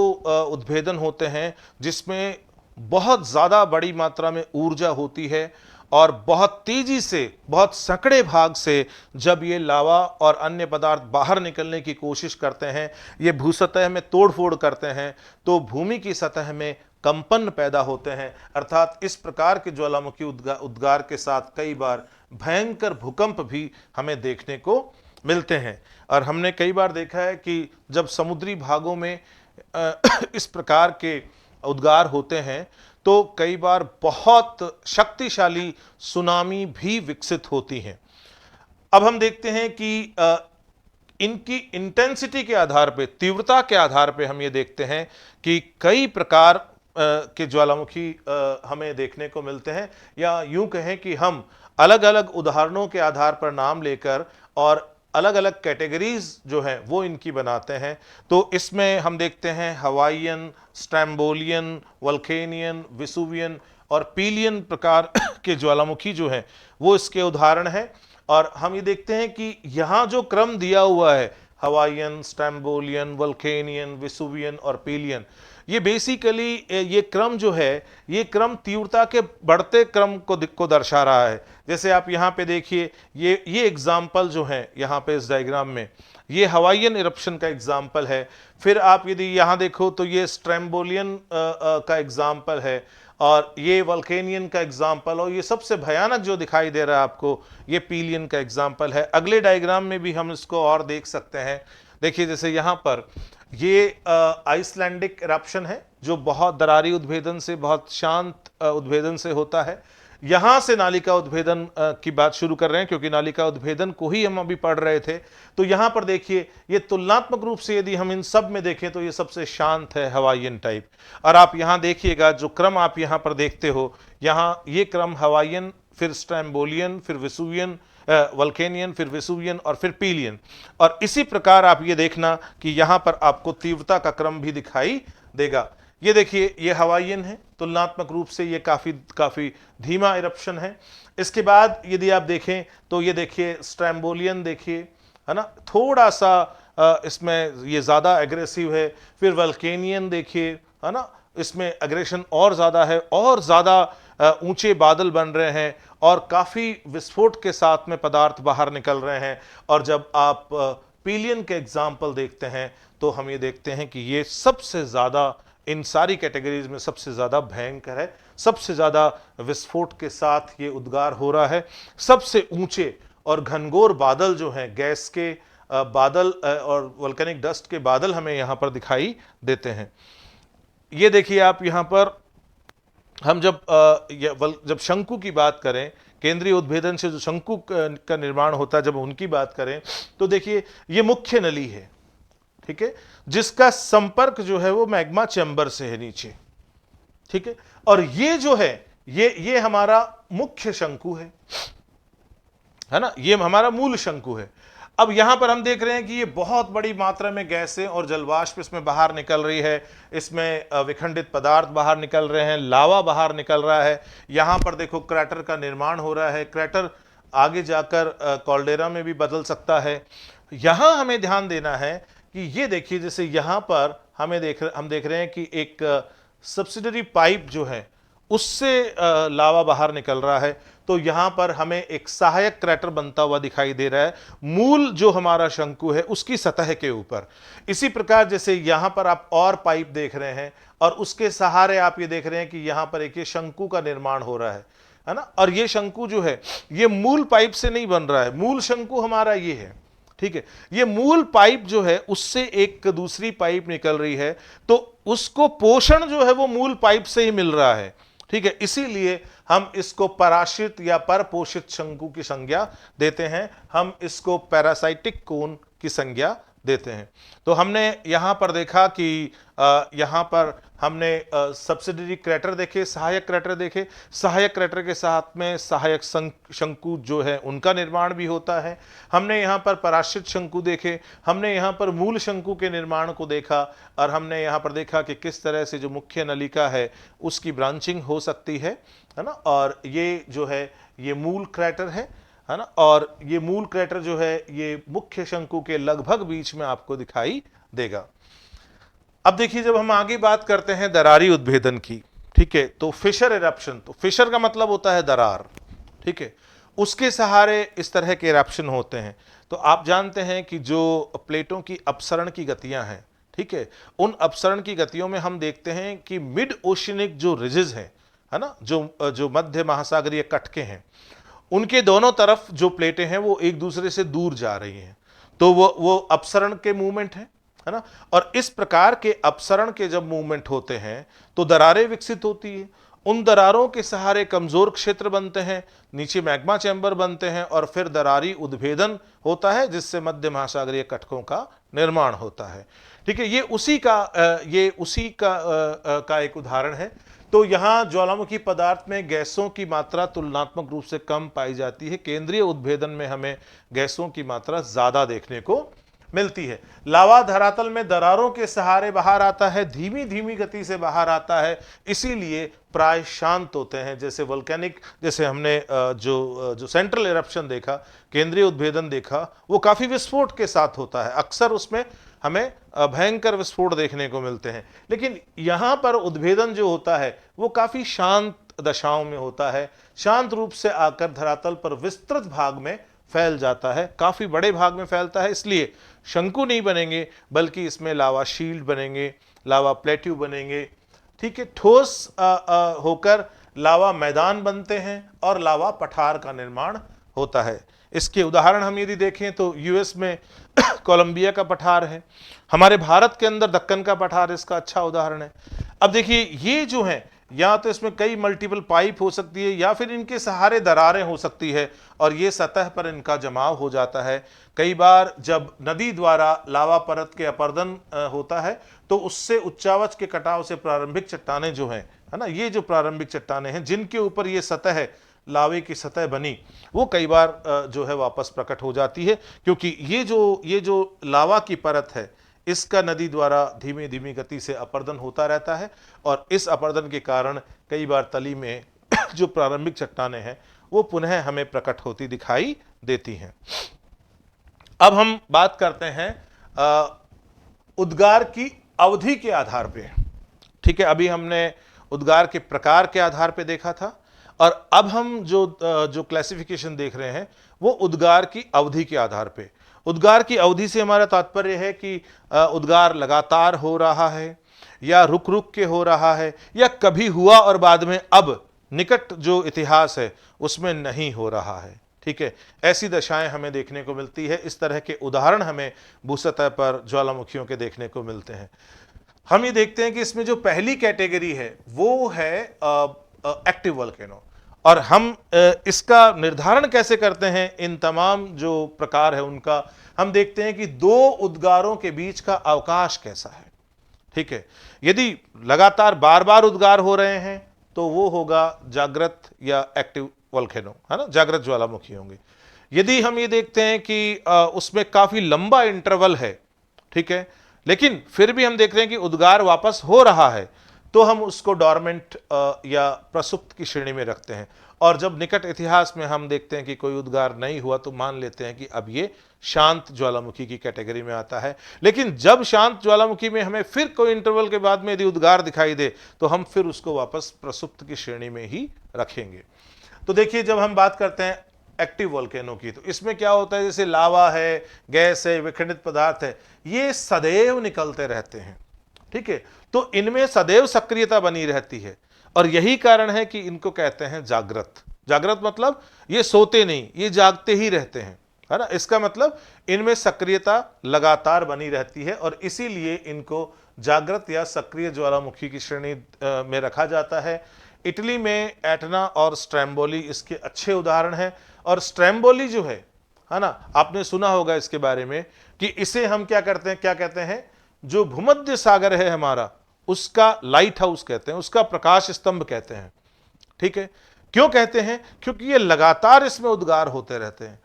Speaker 1: उद्भेदन होते हैं जिसमें बहुत ज़्यादा बड़ी मात्रा में ऊर्जा होती है और बहुत तेजी से बहुत संकड़े भाग से जब ये लावा और अन्य पदार्थ बाहर निकलने की कोशिश करते हैं, ये भूसतह में तोड़फोड़ करते हैं, तो भूमि की सतह में कंपन पैदा होते हैं। अर्थात इस प्रकार के ज्वालामुखी उद्गार के साथ कई बार भयंकर भूकंप भी हमें देखने को मिलते हैं। और हमने कई बार देखा है कि जब समुद्री भागों में इस प्रकार के उद्गार होते हैं तो कई बार बहुत शक्तिशाली सुनामी भी विकसित होती हैं। अब हम देखते हैं कि इनकी इंटेंसिटी के आधार पे, तीव्रता के आधार पे हम ये देखते हैं कि कई प्रकार के ज्वालामुखी हमें देखने को मिलते हैं, या यूं कहें कि हम अलग अलग उदाहरणों के आधार पर नाम लेकर और अलग अलग कैटेगरीज जो हैं वो इनकी बनाते हैं। तो इसमें हम देखते हैं हवाइयन, स्ट्रैम्बोलियन, वल्केनियन, विसुवियन और पीलियन प्रकार के ज्वालामुखी जो हैं वो इसके उदाहरण हैं। और हम ये देखते हैं कि यहाँ जो क्रम दिया हुआ है हवाइयन, स्ट्रैम्बोलियन, वल्केनियन, विसुवियन और पीलियन, ये बेसिकली ये क्रम जो है, ये क्रम तीव्रता के बढ़ते क्रम को दर्शा रहा है। जैसे आप यहाँ पे देखिए, ये एग्जाम्पल जो है यहाँ पे इस डायग्राम में, ये हवाईयन इरप्शन का एग्जाम्पल है। फिर आप यदि यहाँ देखो तो ये स्ट्रैम्बोलियन का एग्जाम्पल है, और ये वल्केनियन का एग्जाम्पल, और ये सबसे भयानक जो दिखाई दे रहा है आपको, ये पीलियन का एग्जाम्पल है। अगले डायग्राम में भी हम इसको और देख सकते हैं। देखिए जैसे यहाँ पर ये आइसलैंडिक इरप्शन है, जो बहुत दरारी उद्भेदन से, बहुत शांत उद्भेदन से होता है। यहां से नालिका उद्भेदन की बात शुरू कर रहे हैं, क्योंकि नालिका उद्भेदन को ही हम अभी पढ़ रहे थे। तो यहां पर देखिए, ये तुलनात्मक रूप से यदि हम इन सब में देखें तो ये सबसे शांत है हवाईयन टाइप। और आप यहां देखिएगा, जो क्रम आप यहां पर देखते हो, यहां ये क्रम हवाईयन, फिर स्ट्रैम्बोलियन, फिर वेसुवियन, वल्केनियन, फिर वेसुवियन, और फिर पीलियन। और इसी प्रकार आप ये देखना कि यहां पर आपको तीव्रता का क्रम भी दिखाई देगा। ये देखिए, ये हवाईयन है, तुलनात्मक रूप से ये काफी धीमा इरप्शन है। इसके बाद यदि आप देखें तो ये देखिए स्ट्रैम्बोलियन, देखिए है ना, थोड़ा सा इसमें ये ज्यादा एग्रेसिव है। फिर वल्केनियन देखिए, है ना, इसमें एग्रेशन और ज्यादा है, और ज्यादा ऊंचे बादल बन रहे हैं, और काफी विस्फोट के साथ में पदार्थ बाहर निकल रहे हैं। और जब आप पीलियन के एग्जाम्पल देखते हैं तो हम ये देखते हैं कि ये सबसे ज्यादा, इन सारी कैटेगरीज में सबसे ज्यादा भयंकर है, सबसे ज्यादा विस्फोट के साथ ये उद्गार हो रहा है। सबसे ऊंचे और घनघोर बादल जो हैं, गैस के बादल और वोल्केनिक डस्ट के बादल हमें यहां पर दिखाई देते हैं। ये देखिए आप यहां पर, हम जब शंकु की बात करें, केंद्रीय उद्भेदन से जो शंकु का निर्माण होता है, जब उनकी बात करें तो देखिए ये मुख्य नली है, ठीक है, जिसका संपर्क जो है वो मैग्मा चैम्बर से है नीचे, ठीक है। और ये जो है, ये हमारा मुख्य शंकु है ना, ये हमारा मूल शंकु है। अब यहां पर हम देख रहे हैं कि ये बहुत बड़ी मात्रा में गैसें और जलवाष्प इसमें बाहर निकल रही है, इसमें विखंडित पदार्थ बाहर निकल रहे हैं, लावा बाहर निकल रहा है। यहां पर देखो क्रैटर का निर्माण हो रहा है, क्रैटर आगे जाकर कॉल्डेरा में भी बदल सकता है। यहां हमें ध्यान देना है कि ये देखिए, जैसे यहां पर हम देख रहे हैं कि एक सब्सिडरी पाइप जो है उससे लावा बाहर निकल रहा है। तो यहां पर हमें एक सहायक क्रैटर बनता हुआ दिखाई दे रहा है, मूल जो हमारा शंकु है उसकी सतह के ऊपर। इसी प्रकार जैसे यहां पर आप और पाइप देख रहे हैं, और उसके सहारे आप ये देख रहे हैं कि यहां पर एक शंकु का निर्माण हो रहा है ना। और ये शंकु जो है, ये मूल पाइप से नहीं बन रहा है, मूल शंकु हमारा ये है, ठीक है। ये मूल पाइप जो है उससे एक दूसरी पाइप निकल रही है, तो उसको पोषण जो है वो मूल पाइप से ही मिल रहा है, ठीक है। इसीलिए हम इसको पराश्रित या परपोषित शंकु की संज्ञा देते हैं, हम इसको पैरासाइटिक कोन की संज्ञा देते हैं। तो हमने यहां पर देखा कि यहां पर हमने सब्सिडरी क्रैटर देखे, सहायक क्रैटर देखे। सहायक क्रैटर के साथ में सहायक शंकु जो है उनका निर्माण भी होता है। हमने यहां पर पराश्रित शंकु देखे, हमने यहां पर मूल शंकु के निर्माण को देखा, और हमने यहां पर देखा कि किस तरह से जो मुख्य नलिका है उसकी ब्रांचिंग हो सकती है ना। और ये जो है ये मूल क्रैटर है ना, और ये मूल क्रैटर जो है ये मुख्य शंकु के लगभग बीच में आपको दिखाई देगा। अब देखिए, जब हम आगे बात करते हैं दरारी उद्भेदन की, ठीक है, तो फिशर इरप्शन, तो फिशर का मतलब होता है दरार, ठीक है, उसके सहारे इस तरह के इरप्शन होते हैं। तो आप जानते हैं कि जो प्लेटों की अपसरण की गतियां हैं, ठीक है, उन अपसरण की गतियों में हम देखते हैं कि मिड ओशियनिक जो रिजेस है ना, जो मध्य महासागरीय कटके हैं, उनके दोनों तरफ जो प्लेटें हैं वो एक दूसरे से दूर जा रही हैं, तो वो अपसरण के मूवमेंट है ना। और इस प्रकार के अपसरण के जब मूवमेंट होते हैं तो दरारें विकसित होती है। उन दरारों के सहारे कमजोर क्षेत्र बनते हैं, नीचे मैग्मा चैम्बर बनते हैं, और फिर दरारी उद्भेदन होता है, जिससे मध्य महासागरीय कटकों का निर्माण होता है, ठीक है। ये उसी का एक उदाहरण है। तो यहां ज्वालामुखी पदार्थ में गैसों की मात्रा तुलनात्मक रूप से कम पाई जाती है, केंद्रीय उद्भेदन में हमें गैसों की मात्रा ज्यादा देखने को मिलती है। लावा धरातल में दरारों के सहारे बाहर आता है, धीमी धीमी गति से बाहर आता है, इसीलिए प्राय शांत होते हैं। जैसे वोल्केनिक, जैसे हमने जो सेंट्रल इरप्शन देखा, केंद्रीय उद्भेदन देखा, वो काफी विस्फोट के साथ होता है, अक्सर उसमें हमें भयंकर विस्फोट देखने को मिलते हैं। लेकिन यहां पर उद्भेदन जो होता है वो काफी शांत दशाओं में होता है, शांत रूप से आकर धरातल पर विस्तृत भाग में फैल जाता है, काफी बड़े भाग में फैलता है। इसलिए शंकु नहीं बनेंगे बल्कि इसमें लावा शील्ड बनेंगे, लावा प्लेट्यू बनेंगे। ठीक है, ठोस होकर लावा मैदान बनते हैं और लावा पठार का निर्माण होता है। इसके उदाहरण हम यदि देखें तो यूएस में कोलंबिया का पठार है, हमारे भारत के अंदर दक्कन का पठार इसका अच्छा उदाहरण है। अब देखिए ये जो है, या तो इसमें कई मल्टीपल पाइप हो सकती है या फिर इनके सहारे दरारें हो सकती है और ये सतह पर इनका जमाव हो जाता है। कई बार जब नदी द्वारा लावा परत के अपर्दन होता है तो उससे उच्चावच के कटाव से प्रारंभिक चट्टानें जो हैं, है ना, ये जो प्रारंभिक चट्टानें हैं जिनके ऊपर ये सतह है, लावे की सतह बनी, वो कई बार जो है वापस प्रकट हो जाती है, क्योंकि ये जो लावा की परत है इसका नदी द्वारा धीमी धीमी गति से अपर्दन होता रहता है और इस अपर्दन के कारण कई बार तली में जो प्रारंभिक चट्टानें हैं वो पुनः हमें प्रकट होती दिखाई देती हैं। अब हम बात करते हैं उद्गार की अवधि के आधार पे। ठीक है, अभी हमने उद्गार के प्रकार के आधार पे देखा था और अब हम जो क्लासिफिकेशन देख रहे हैं वो उद्गार की अवधि के आधार पे। उद्गार की अवधि से हमारा तात्पर्य है कि उद्गार लगातार हो रहा है या रुक रुक के हो रहा है या कभी हुआ और बाद में अब निकट जो इतिहास है उसमें नहीं हो रहा है। ठीक है, ऐसी दशाएं हमें देखने को मिलती है। इस तरह के उदाहरण हमें भूसतह पर ज्वालामुखियों के देखने को मिलते हैं। हम ये देखते हैं कि इसमें जो पहली कैटेगरी है वो है एक्टिव वोल्केनो, और हम इसका निर्धारण कैसे करते हैं इन तमाम जो प्रकार है उनका। हम देखते हैं कि दो उद्गारों के बीच का अवकाश कैसा है। ठीक है, यदि लगातार बार बार उद्गार हो रहे हैं तो वो होगा जागृत या एक्टिव वोल्केनो, है ना, जागृत ज्वालामुखी होंगे। यदि हम ये देखते हैं कि उसमें काफी लंबा इंटरवल है, ठीक है, लेकिन फिर भी हम देख रहे हैं कि उद्गार वापस हो रहा है, तो हम उसको डॉर्मेंट या प्रसुप्त की श्रेणी में रखते हैं। और जब निकट इतिहास में हम देखते हैं कि कोई उद्गार नहीं हुआ तो मान लेते हैं कि अब ये शांत ज्वालामुखी की कैटेगरी में आता है। लेकिन जब शांत ज्वालामुखी में हमें फिर कोई इंटरवल के बाद में यदि उद्गार दिखाई दे तो हम फिर उसको वापस प्रसुप्त की श्रेणी में ही रखेंगे। तो देखिए, जब हम बात करते हैं एक्टिव वोल्केनो की तो इसमें क्या होता है, जैसे लावा है, गैस है, विखंडित पदार्थ है, ये सदैव निकलते रहते हैं। ठीक है, तो इनमें सदैव सक्रियता बनी रहती है और यही कारण है कि इनको कहते हैं जागृत। जागृत मतलब ये सोते नहीं, ये जागते ही रहते हैं, है ना। इसका मतलब इनमें सक्रियता लगातार बनी रहती है और इसीलिए इनको जागृत या सक्रिय ज्वालामुखी की श्रेणी में रखा जाता है। इटली में एटना और स्ट्रैम्बोली इसके अच्छे उदाहरण हैं। और स्ट्रैम्बोली जो है ना, आपने सुना होगा इसके बारे में कि इसे हम क्या करते हैं, क्या कहते हैं, जो भूमध्य सागर है हमारा उसका लाइट हाउस कहते हैं, उसका प्रकाश स्तंभ कहते हैं। ठीक है, क्यों कहते हैं, क्योंकि ये लगातार इसमें उद्गार होते रहते हैं,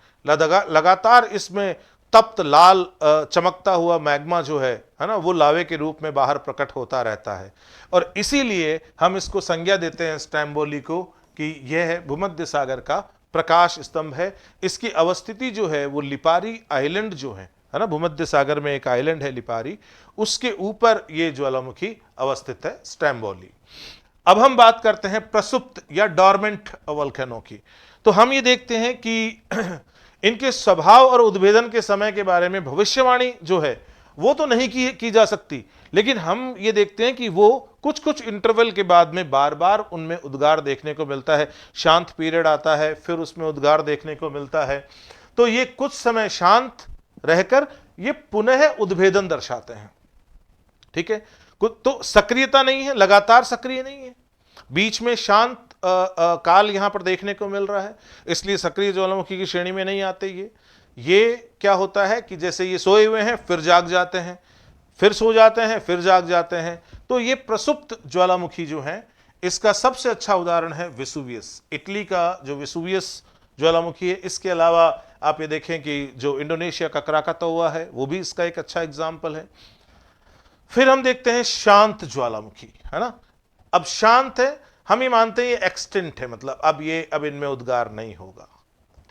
Speaker 1: लगातार इसमें तप्त लाल चमकता हुआ मैग्मा जो है ना, वो लावे के रूप में बाहर प्रकट होता रहता है। और इसीलिए हम इसको संज्ञा देते हैं स्ट्रैम्बोली को कि यह है भूमध्य सागर का प्रकाश स्तंभ है। इसकी अवस्थिति जो है वो लिपारी आइलैंड जो है ना, भूमध्य सागर में एक आइलैंड है लिपारी, उसके ऊपर ये ज्वालामुखी अवस्थित है स्ट्रैम्बोली। अब हम बात करते हैं प्रसुप्त या डॉर्मेंट वोल्केनो की। तो हम ये देखते हैं कि इनके स्वभाव और उद्भेदन के समय के बारे में भविष्यवाणी जो है वो तो नहीं की जा सकती, लेकिन हम ये देखते हैं कि वो कुछ कुछ इंटरवल के बाद में बार बार उनमें उद्गार देखने को मिलता है। शांत पीरियड आता है, फिर उसमें उद्गार देखने को मिलता है। तो ये कुछ समय शांत रहकर ये पुनः उद्भेदन दर्शाते हैं। ठीक है, तो सक्रियता नहीं है, लगातार सक्रिय नहीं है, बीच में शांत काल यहां पर देखने को मिल रहा है, इसलिए सक्रिय ज्वालामुखी की श्रेणी में नहीं आते। ये क्या होता है कि जैसे ये सोए हुए हैं फिर जाग जाते हैं, फिर सो जाते हैं, फिर जाग जाते हैं। तो ये प्रसुप्त ज्वालामुखी जो है, इसका सबसे अच्छा उदाहरण है वेसुवियस, इटली का जो वेसुवियस ज्वालामुखी है। इसके अलावा आप ये देखें कि जो इंडोनेशिया का क्राकातोआ है वो भी इसका एक अच्छा एग्जाम्पल है। फिर हम देखते हैं शांत ज्वालामुखी, है ना। अब शांत है, हम ये मानते हैं ये एक्सटिंक्ट है, मतलब अब इनमें उद्गार नहीं होगा।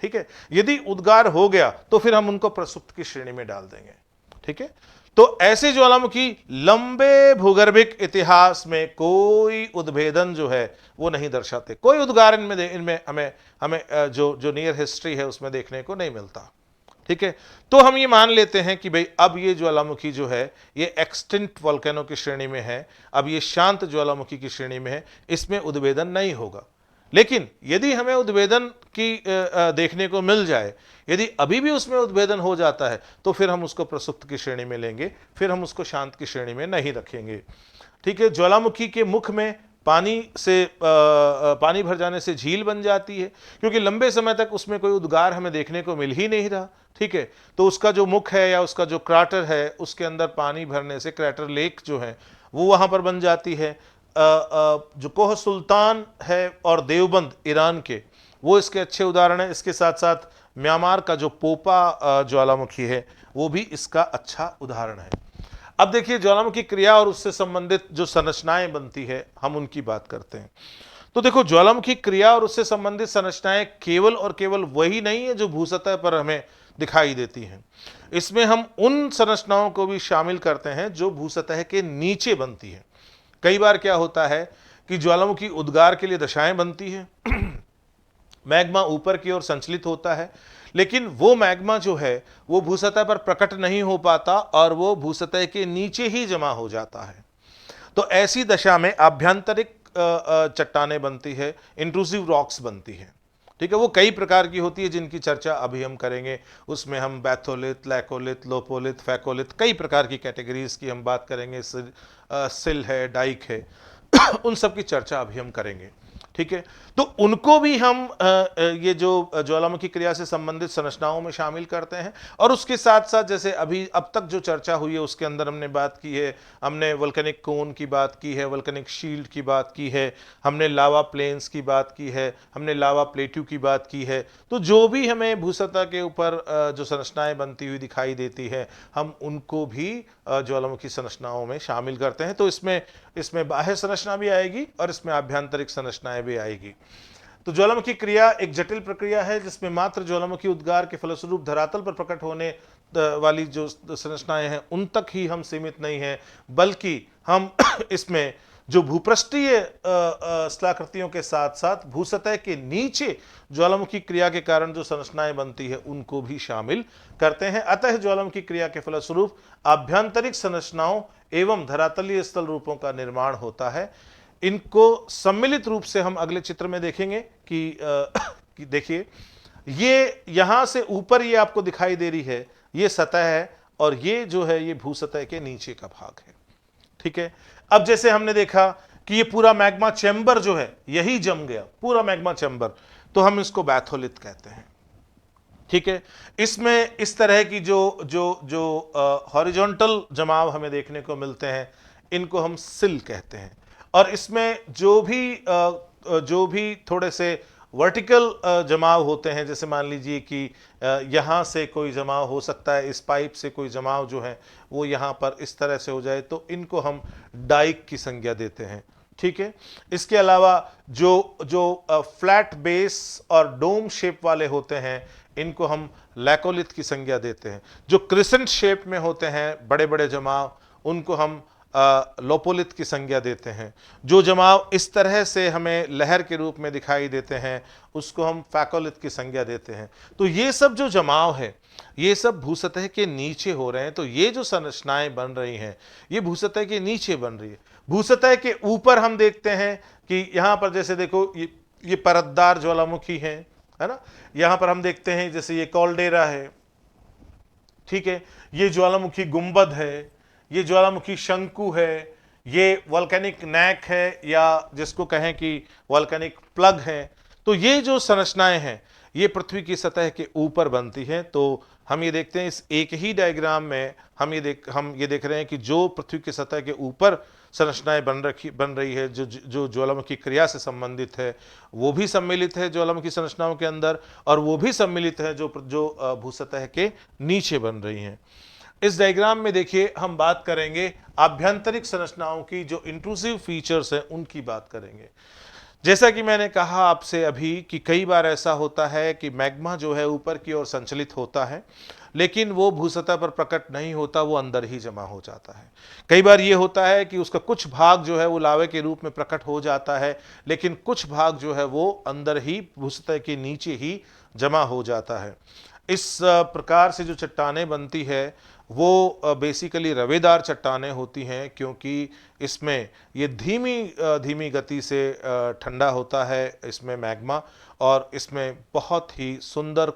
Speaker 1: ठीक है, यदि उद्गार हो गया तो फिर हम उनको प्रसुप्त की श्रेणी में डाल देंगे। ठीक है, तो ऐसे ज्वालामुखी लंबे भूगर्भिक इतिहास में कोई उद्भेदन जो है वो नहीं दर्शाते, कोई उद्गार इनमें हमें हमें जो जो नियर हिस्ट्री है उसमें देखने को नहीं मिलता। ठीक है, तो हम ये मान लेते हैं कि भाई अब ये ज्वालामुखी जो है ये एक्सटिंक्ट वोल्केनो की श्रेणी में है, अब ये शांत ज्वालामुखी की श्रेणी में है, इसमें उद्भेदन नहीं होगा। लेकिन यदि हमें उद्भेदन की देखने को मिल जाए, यदि अभी भी उसमें उद्भेदन हो जाता है, तो फिर हम उसको प्रसुप्त की श्रेणी में लेंगे, फिर हम उसको शांत की श्रेणी में नहीं रखेंगे। ठीक है, ज्वालामुखी के मुख में पानी भर जाने से झील बन जाती है, क्योंकि लंबे समय तक उसमें कोई उद्गार हमें देखने को मिल ही नहीं रहा। ठीक है, तो उसका जो मुख है या उसका जो क्राटर है, उसके अंदर पानी भरने से क्राटर लेक जो है वो वहां पर बन जाती है। जो कोह सुल्तान है और देवबंद ईरान के, वो इसके अच्छे उदाहरण है। इसके साथ साथ म्यांमार का जो पोपा ज्वालामुखी है वो भी इसका अच्छा उदाहरण है। अब देखिए ज्वालामुखी क्रिया और उससे संबंधित जो संरचनाएं बनती है, हम उनकी बात करते हैं। तो देखो, ज्वालामुखी क्रिया और उससे संबंधित संरचनाएं केवल और केवल वही नहीं है जो भूसतह पर हमें दिखाई देती हैं। इसमें हम उन संरचनाओं को भी शामिल करते हैं जो भूसतह के नीचे बनती है। कई बार क्या होता है कि ज्वालामुखी उद्गार के लिए दशाएं बनती है, मैग्मा ऊपर की ओर संचलित होता है, लेकिन वो मैग्मा जो है वो भूसतह पर प्रकट नहीं हो पाता और वो भूसतह के नीचे ही जमा हो जाता है। तो ऐसी दशा में आभ्यंतरिक चट्टानें बनती है, इंट्रूसिव रॉक्स बनती है। ठीक है, वो कई प्रकार की होती है जिनकी चर्चा अभी हम करेंगे। उसमें हम बैथोलिथ, लैकोलिथ, लोपोलिथ, फैकोलिथ, कई प्रकार की कैटेगरीज की हम बात करेंगे। सिल है, डाइक है, उन सब की चर्चा अभी हम करेंगे। ठीक है, तो उनको भी हम ये जो ज्वालामुखी क्रिया से संबंधित संरचनाओं में शामिल करते हैं। और उसके साथ साथ जैसे अभी अब तक जो चर्चा हुई है उसके अंदर हमने बात की है, हमने वोल्केनिक कोन की बात की है, वोल्केनिक शील्ड की बात की है, हमने लावा प्लेन्स की बात की है, हमने लावा प्लेट्यू की बात की है। तो जो भी हमें भूसतह के ऊपर जो संरचनाएं बनती हुई दिखाई देती है, हम उनको भी ज्वालामुखी संरचनाओं में शामिल करते हैं। तो इसमें बाह्य संरचना भी आएगी और इसमें आभ्यंतरिक संरचनाएं भी आएगी। तो ज्वालामुखी क्रिया एक जटिल प्रक्रिया है जिसमें मात्र ज्वालामुखी उद्गार के फलस्वरूप धरातल पर प्रकट होने वाली जो संरचनाएं हैं उन तक ही हम सीमित नहीं हैं, बल्कि हम इसमें जो भूपृष्ठीय स्थलाकृतियों के साथ साथ भूसतह के नीचे ज्वालामुखी क्रिया के कारण जो संरचनाएं बनती है उनको भी शामिल करते हैं। अतः ज्वालामुखी क्रिया के फलस्वरूप आभ्यंतरिक संरचनाओं एवं धरातलीय स्थल रूपों का निर्माण होता है। इनको सम्मिलित रूप से हम अगले चित्र में देखेंगे कि देखिए, ये यहां से ऊपर ये आपको दिखाई दे रही है, ये सतह है, और ये जो है ये भूसतह के नीचे का भाग है। ठीक है, अब जैसे हमने देखा कि ये पूरा मैग्मा चैम्बर जो है यही जम गया, पूरा मैग्मा चैम्बर, तो हम इसको बैथोलिथ कहते हैं। ठीक है, इसमें इस तरह की जो जो जो हॉरिजॉन्टल जमाव हमें देखने को मिलते हैं, इनको हम सिल कहते हैं। और इसमें जो भी थोड़े से वर्टिकल जमाव होते हैं, जैसे मान लीजिए कि यहाँ से कोई जमाव हो सकता है, इस पाइप से कोई जमाव जो है वो यहाँ पर इस तरह से हो जाए, तो इनको हम डाइक की संज्ञा देते हैं। ठीक है, इसके अलावा जो फ्लैट बेस और डोम शेप वाले होते हैं, इनको हम लैकोलिथ की संज्ञा देते हैं। जो क्रिसेंट शेप में होते हैं बड़े बड़े जमाव, उनको हम लोपोलिथ की संज्ञा देते हैं। जो जमाव इस तरह से हमें लहर के रूप में दिखाई देते हैं, उसको हम फैकोलिथ की संज्ञा देते हैं। तो ये सब जो जमाव है, ये सब भूसतह के नीचे हो रहे हैं। तो ये जो संरचनाएं बन रही हैं, ये भूसतह के नीचे बन रही है। भूसतह के ऊपर हम देखते हैं कि यहाँ पर जैसे देखो, ये परतदार ज्वालामुखी है ना। यहाँ पर हम देखते हैं जैसे ये कॉल्डेरा है। ठीक है, ये ज्वालामुखी गुंबद है, ये ज्वालामुखी शंकु है, ये वोल्केनिक नैक है, या जिसको कहें कि वोल्केनिक प्लग है। तो ये जो संरचनाएं हैं ये पृथ्वी की सतह के ऊपर बनती हैं। तो हम ये देखते हैं इस एक ही डायग्राम में हम ये देख रहे हैं कि जो पृथ्वी की सतह के ऊपर संरचनाएं बन रही है, जो ज्वालामुखी क्रिया से संबंधित है, वो भी सम्मिलित है ज्वालामुखी संरचनाओं के अंदर, और वो भी सम्मिलित है जो भूसतह के नीचे बन रही हैं। इस डायग्राम में देखिए, हम बात करेंगे आभ्यंतरिक संरचनाओं की, जो इंट्रूसिव फीचर्स हैं उनकी बात करेंगे। जैसा कि मैंने कहा आपसे अभी कि कई बार ऐसा होता है कि मैग्मा जो है ऊपर की ओर संचलित होता है, लेकिन वो भूसतह पर प्रकट नहीं होता, वो अंदर ही जमा हो जाता है। कई बार ये होता है कि उसका कुछ भाग जो है वो लावे के रूप में प्रकट हो जाता है, लेकिन कुछ भाग जो है वो अंदर ही भूसतह के नीचे ही जमा हो जाता है। इस प्रकार से जो चट्टानें बनती है वो बेसिकली रवेदार चट्टानें होती हैं, क्योंकि इसमें ये धीमी गति से ठंडा होता है इसमें मैग्मा, और इसमें बहुत ही सुंदर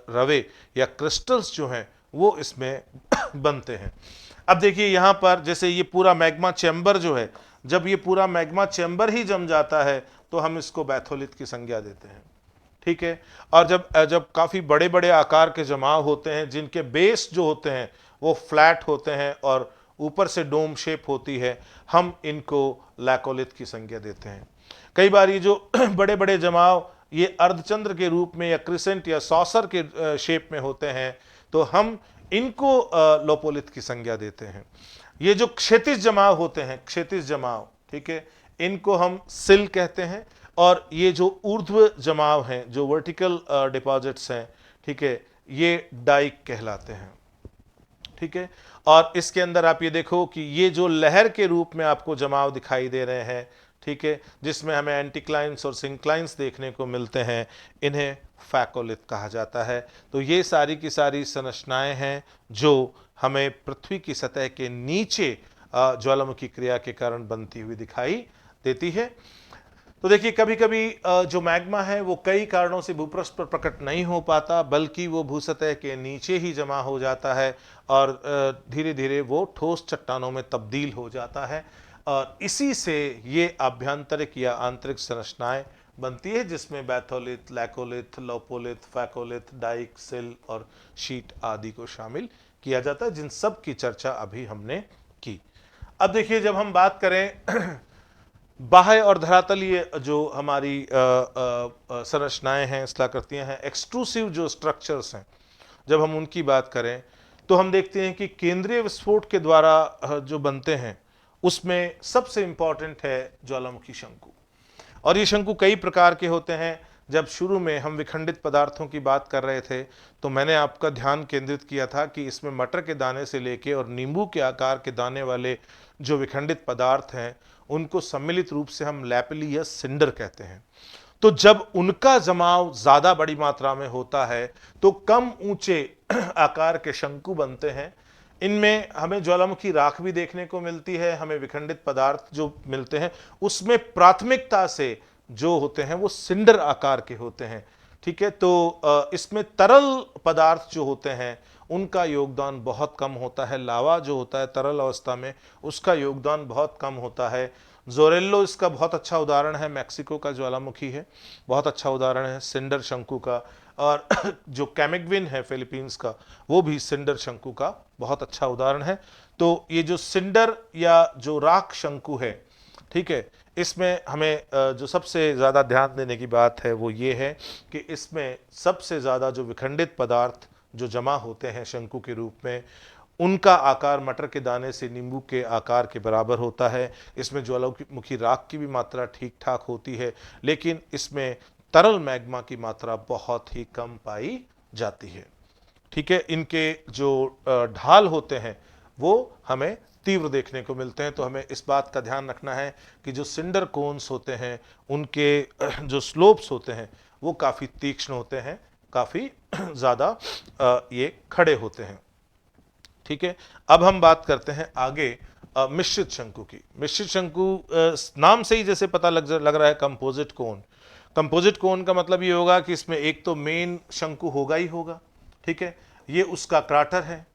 Speaker 1: रवे या क्रिस्टल्स जो हैं वो इसमें बनते हैं। अब देखिए यहाँ पर जैसे ये पूरा मैग्मा चैम्बर जो है, जब ये पूरा मैग्मा चैम्बर ही जम जाता है तो हम इसको बैथोलिथ की संज्ञा देते हैं, ठीक है। और जब जब काफ़ी बड़े बड़े आकार के जमाव होते हैं जिनके बेस जो होते हैं वो फ्लैट होते हैं और ऊपर से डोम शेप होती है, हम इनको लैकोलिथ की संज्ञा देते हैं। कई बार ये जो बड़े बड़े जमाव ये अर्धचंद्र के रूप में या क्रिसेंट या सॉसर के शेप में होते हैं, तो हम इनको लोपोलिथ की संज्ञा देते हैं। ये जो क्षैतिज जमाव होते हैं, क्षैतिज जमाव, ठीक है, इनको हम सिल कहते हैं। और ये जो ऊर्ध्व जमाव हैं, जो वर्टिकल डिपॉजिट्स हैं, ठीक है, ये डाइक कहलाते हैं, ठीक है। और इसके अंदर आप ये देखो कि ये जो लहर के रूप में आपको जमाव दिखाई दे रहे हैं, ठीक है, जिसमें हमें एंटीक्लाइंस और सिंक्लाइंस देखने को मिलते हैं, इन्हें फैकोलिथ कहा जाता है। तो ये सारी की सारी संरचनाएं हैं जो हमें पृथ्वी की सतह के नीचे ज्वालामुखी क्रिया के कारण बनती हुई दिखाई देती है। तो देखिए कभी कभी जो मैग्मा है वो कई कारणों से भूपृष्ठ पर प्रकट नहीं हो पाता, बल्कि वो भूसतह के नीचे ही जमा हो जाता है और धीरे धीरे वो ठोस चट्टानों में तब्दील हो जाता है। और इसी से ये आभ्यंतरिक या आंतरिक संरचनाएं बनती है, जिसमें batholith, laccolith, lopolith, phacolith, dyke, sill और शीट आदि को शामिल किया जाता है, जिन सब की चर्चा अभी हमने की। अब देखिए जब हम बात करें बाह्य और धरातलीय जो हमारी संरचनाएं हैं, स्थलाकृतियां हैं, एक्सट्रूसिव जो स्ट्रक्चर्स हैं, जब हम उनकी बात करें तो हम देखते हैं कि केंद्रीय विस्फोट के द्वारा जो बनते हैं उसमें सबसे इंपॉर्टेंट है ज्वालामुखी शंकु। और ये शंकु कई प्रकार के होते हैं। जब शुरू में हम विखंडित पदार्थों की बात कर रहे थे तो मैंने आपका ध्यान केंद्रित किया था कि इसमें मटर के दाने से लेके और नींबू के आकार के दाने वाले जो विखंडित पदार्थ हैं उनको सम्मिलित रूप से हम लैपिली या सिंडर कहते हैं। तो जब उनका जमाव ज्यादा बड़ी मात्रा में होता है तो कम ऊंचे आकार के शंकु बनते हैं। इनमें हमें ज्वालामुखी राख भी देखने को मिलती है, हमें विखंडित पदार्थ जो मिलते हैं उसमें प्राथमिकता से जो होते हैं वो सिंडर आकार के होते हैं, ठीक है। तो इसमें तरल पदार्थ जो होते हैं उनका योगदान बहुत कम होता है। लावा जो होता है तरल अवस्था में उसका योगदान बहुत कम होता है। जोरेल्लो इसका बहुत अच्छा उदाहरण है, मैक्सिको का ज्वालामुखी है, बहुत अच्छा उदाहरण है सिंडर शंकु का। और जो कैमिगविन है फिलीपींस का, वो भी सिंडर शंकु का बहुत अच्छा उदाहरण है। तो ये जो सिंडर या जो राख शंकु है, ठीक है, इसमें हमें जो सबसे ज़्यादा ध्यान देने की बात है वो ये है कि इसमें सबसे ज़्यादा जो विखंडित पदार्थ जो जमा होते हैं शंकु के रूप में, उनका आकार मटर के दाने से नींबू के आकार के बराबर होता है। इसमें ज्वालामुखी राख की भी मात्रा ठीक ठाक होती है, लेकिन इसमें तरल मैग्मा की मात्रा बहुत ही कम पाई जाती है, ठीक है। इनके जो ढाल होते हैं वो हमें तीव्र देखने को मिलते हैं। तो हमें इस बात का ध्यान रखना है कि जो सिंडर कोन्स होते हैं उनके जो स्लोप्स होते हैं वो काफ़ी तीक्ष्ण होते हैं, काफ़ी ज़्यादा ये खड़े होते हैं, ठीक है। अब हम बात करते हैं आगे मिश्रित शंकु की। मिश्रित शंकु नाम से ही जैसे पता लग रहा है कंपोजिट कोन। कंपोजिट कोन का मतलब ये होगा कि इसमें एक तो मेन शंकु होगा ही होगा, ठीक है, ये उसका क्राटर है।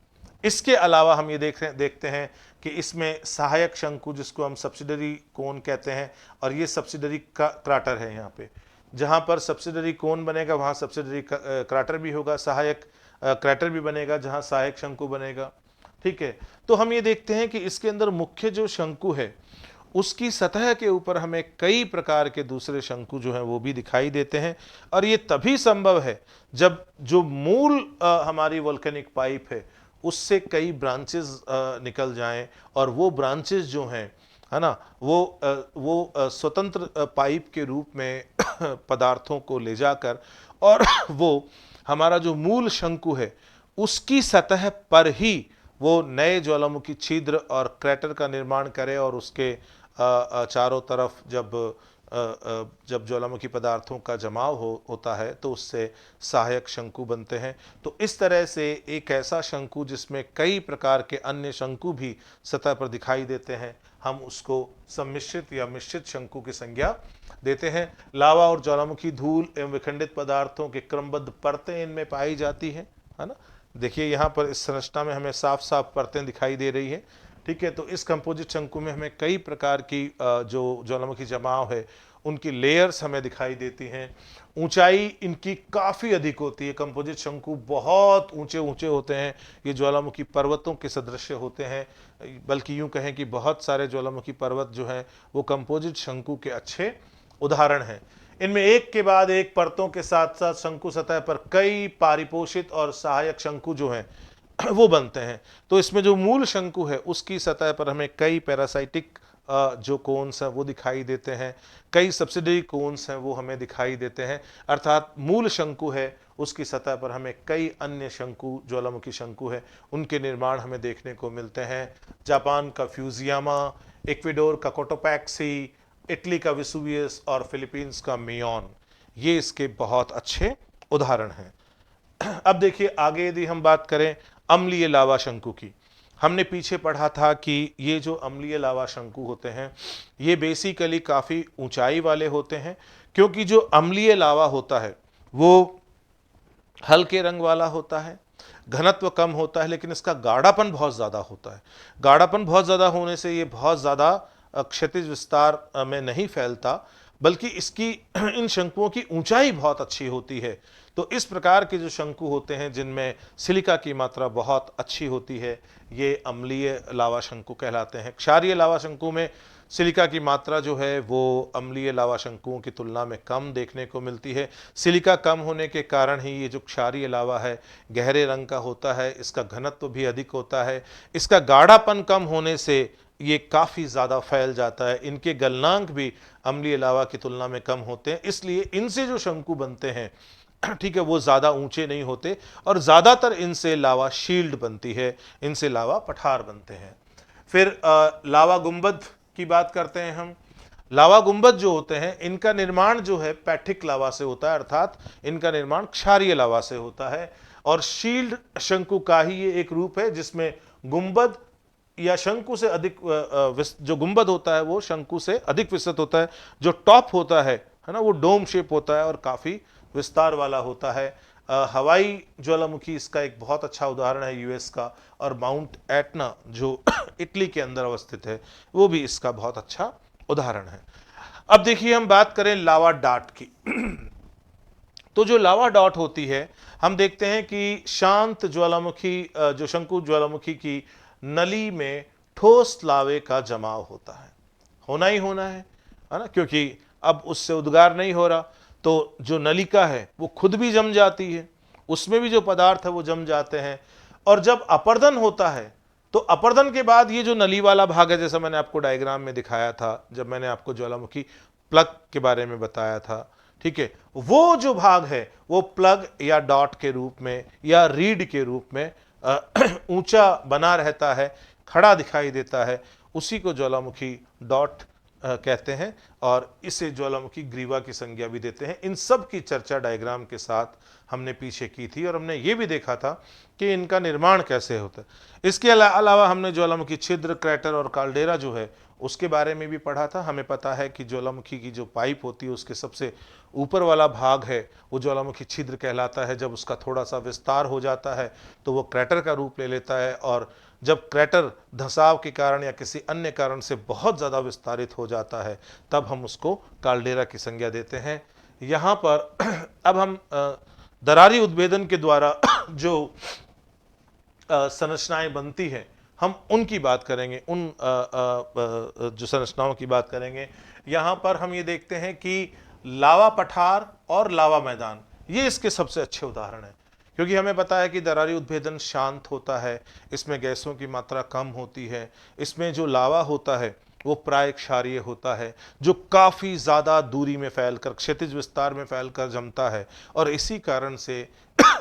Speaker 1: इसके अलावा हम ये देखते हैं कि इसमें सहायक शंकु जिसको हम सब्सिडरी कोन कहते हैं, और ये सब्सिडरी क्राटर है। यहाँ पे जहाँ पर सब्सिडरी कोन बनेगा वहाँ सब्सिडरी क्राटर भी होगा, सहायक क्राटर भी बनेगा जहाँ सहायक शंकु बनेगा, ठीक है। तो हम ये देखते हैं कि इसके अंदर मुख्य जो शंकु है उसकी सतह के ऊपर हमें कई प्रकार के दूसरे शंकु जो हैं वो भी दिखाई देते हैं। और ये तभी संभव है जब जो मूल हमारी वोल्केनिक पाइप है उससे कई ब्रांचेस निकल जाएं, और वो ब्रांचेस जो हैं, है ना, वो स्वतंत्र पाइप के रूप में पदार्थों को ले जाकर और वो हमारा जो मूल शंकु है उसकी सतह पर ही वो नए ज्वालामुखी छिद्र और क्रैटर का निर्माण करे और उसके चारों तरफ जब ज्वालामुखी पदार्थों का जमाव होता है तो उससे सहायक शंकु बनते हैं। तो इस तरह से एक ऐसा शंकु जिसमें कई प्रकार के अन्य शंकु भी सतह पर दिखाई देते हैं, हम उसको सम्मिश्रित या मिश्रित शंकु की संज्ञा देते हैं। लावा और ज्वालामुखी धूल एवं विखंडित पदार्थों के क्रमबद्ध परतें इनमें पाई जाती है ना। देखिए यहाँ पर इस संरचना में हमें साफ साफ परतें दिखाई दे रही है। ठीक है, तो इस कंपोजिट शंकु में हमें कई प्रकार की जो ज्वालामुखी जमाव है उनकी लेयर्स हमें दिखाई देती हैं। ऊंचाई इनकी काफ़ी अधिक होती है। कंपोजिट शंकु बहुत ऊंचे ऊंचे होते हैं, ये ज्वालामुखी पर्वतों के सदृश होते हैं, बल्कि यूं कहें कि बहुत सारे ज्वालामुखी पर्वत जो हैं वो कंपोजिट शंकु के अच्छे उदाहरण हैं। इनमें एक के बाद एक परतों के साथ साथ शंकु सतह पर कई पारिपोषित और सहायक शंकु जो हैं वो बनते हैं। तो इसमें जो मूल शंकु है उसकी सतह पर हमें कई पैरासाइटिक जो कोन्स हैं वो दिखाई देते हैं, कई सब्सिडरी कोन्स हैं वो हमें दिखाई देते हैं। अर्थात मूल शंकु है उसकी सतह पर हमें कई अन्य शंकु, ज्वालामुखी शंकु है, उनके निर्माण हमें देखने को मिलते हैं। जापान का फ्यूजियामा, इक्वेडोर का कोटोपैक्सी, इटली का विसुवियस और फिलीपींस का मेयोन, ये इसके बहुत अच्छे उदाहरण हैं। अब देखिए आगे यदि हम बात करें अम्लीय लावा शंकु की, हमने पीछे पढ़ा था कि ये जो अम्लीय लावा शंकु होते हैं ये बेसिकली काफ़ी ऊंचाई वाले होते हैं, क्योंकि जो अम्लीय लावा होता है वो हल्के रंग वाला होता है, घनत्व कम होता है, लेकिन इसका गाढ़ापन बहुत ज़्यादा होता है। गाढ़ापन बहुत ज़्यादा होने से ये बहुत ज़्यादा क्षैतिज विस्तार में नहीं फैलता, बल्कि इसकी इन शंकुओं की ऊंचाई बहुत अच्छी होती है। तो इस प्रकार के जो शंकु होते हैं जिनमें सिलिका की मात्रा बहुत अच्छी होती है ये अम्लीय लावा शंकु कहलाते हैं। क्षारीय लावा शंकु में सिलिका की मात्रा जो है वो अम्लीय लावा शंकुओं की तुलना में कम देखने को मिलती है। सिलिका कम होने के कारण ही ये जो क्षारीय लावा है गहरे रंग का होता है, इसका घनत्व भी अधिक होता है, इसका गाढ़ापन कम होने से ये काफ़ी ज़्यादा फैल जाता है, इनके गलनांक भी अम्लीय लावा की तुलना में कम होते हैं, इसलिए इनसे जो शंकु बनते हैं ठीक है वो ज़्यादा ऊंचे नहीं होते और ज़्यादातर इनसे लावा शील्ड बनती है, इनसे लावा पठार बनते हैं। फिर लावा गुंबद की बात करते हैं हम। लावा गुंबद जो होते हैं इनका निर्माण जो है पैठिक लावा से होता है, अर्थात इनका निर्माण क्षारीय लावा से होता है और शील्ड शंकु का ही ये एक रूप है जिसमें गुंबद या शंकु से अधिक जो गुंबद होता है वो शंकु से अधिक विस्तृत होता है, जो टॉप होता है ना, वो डोम शेप होता है और काफ़ी विस्तार वाला होता है। हवाई ज्वालामुखी इसका एक बहुत अच्छा उदाहरण है यूएस का, और माउंट एटना जो इटली के अंदर अवस्थित है वो भी इसका बहुत अच्छा उदाहरण है। अब देखिए हम बात करें लावा डॉट की। तो जो लावा डॉट होती है हम देखते हैं कि शांत ज्वालामुखी जो शंकु ज्वालामुखी की नली में ठोस लावे का जमाव होता है, होना ही होना है ना, क्योंकि अब उससे उद्गार नहीं हो रहा तो जो नलिका है वो खुद भी जम जाती है, उसमें भी जो पदार्थ है वो जम जाते हैं। और जब अपर्दन होता है तो अपर्दन के बाद ये जो नली वाला भाग है, जैसा मैंने आपको डायग्राम में दिखाया था जब मैंने आपको ज्वालामुखी प्लग के बारे में बताया था, ठीक है, वो जो भाग है वो प्लग या डॉट के रूप में या रीड के रूप में ऊंचा बना रहता है, खड़ा दिखाई देता है, उसी को ज्वालामुखी डॉट कहते हैं और इसे ज्वालामुखी ग्रीवा की संज्ञा भी देते हैं। इन सब की चर्चा डायग्राम के साथ हमने पीछे की थी और हमने ये भी देखा था कि इनका निर्माण कैसे होता है। इसके अलावा हमने ज्वालामुखी छिद्र, क्रैटर और काल्डेरा जो है उसके बारे में भी पढ़ा था। हमें पता है कि ज्वालामुखी की जो पाइप होती है उसके सबसे ऊपर वाला भाग है वो ज्वालामुखी छिद्र कहलाता है। जब उसका थोड़ा सा विस्तार हो जाता है तो वो क्रैटर का रूप ले लेता है, और जब क्रैटर धंसाव के कारण या किसी अन्य कारण से बहुत ज़्यादा विस्तारित हो जाता है तब हम उसको काल्डेरा की संज्ञा देते हैं। यहाँ पर अब हम दरारी उद्भेदन के द्वारा जो संरचनाएं बनती हैं हम उनकी बात करेंगे, उन जो संरचनाओं की बात करेंगे। यहाँ पर हम ये देखते हैं कि लावा पठार और लावा मैदान ये इसके सबसे अच्छे उदाहरण हैं, क्योंकि हमें पता है कि दरारी उद्भेदन शांत होता है, इसमें गैसों की मात्रा कम होती है, इसमें जो लावा होता है वो प्राय क्षारीय होता है जो काफ़ी ज़्यादा दूरी में फैलकर क्षैतिज विस्तार में फैलकर जमता है, और इसी कारण से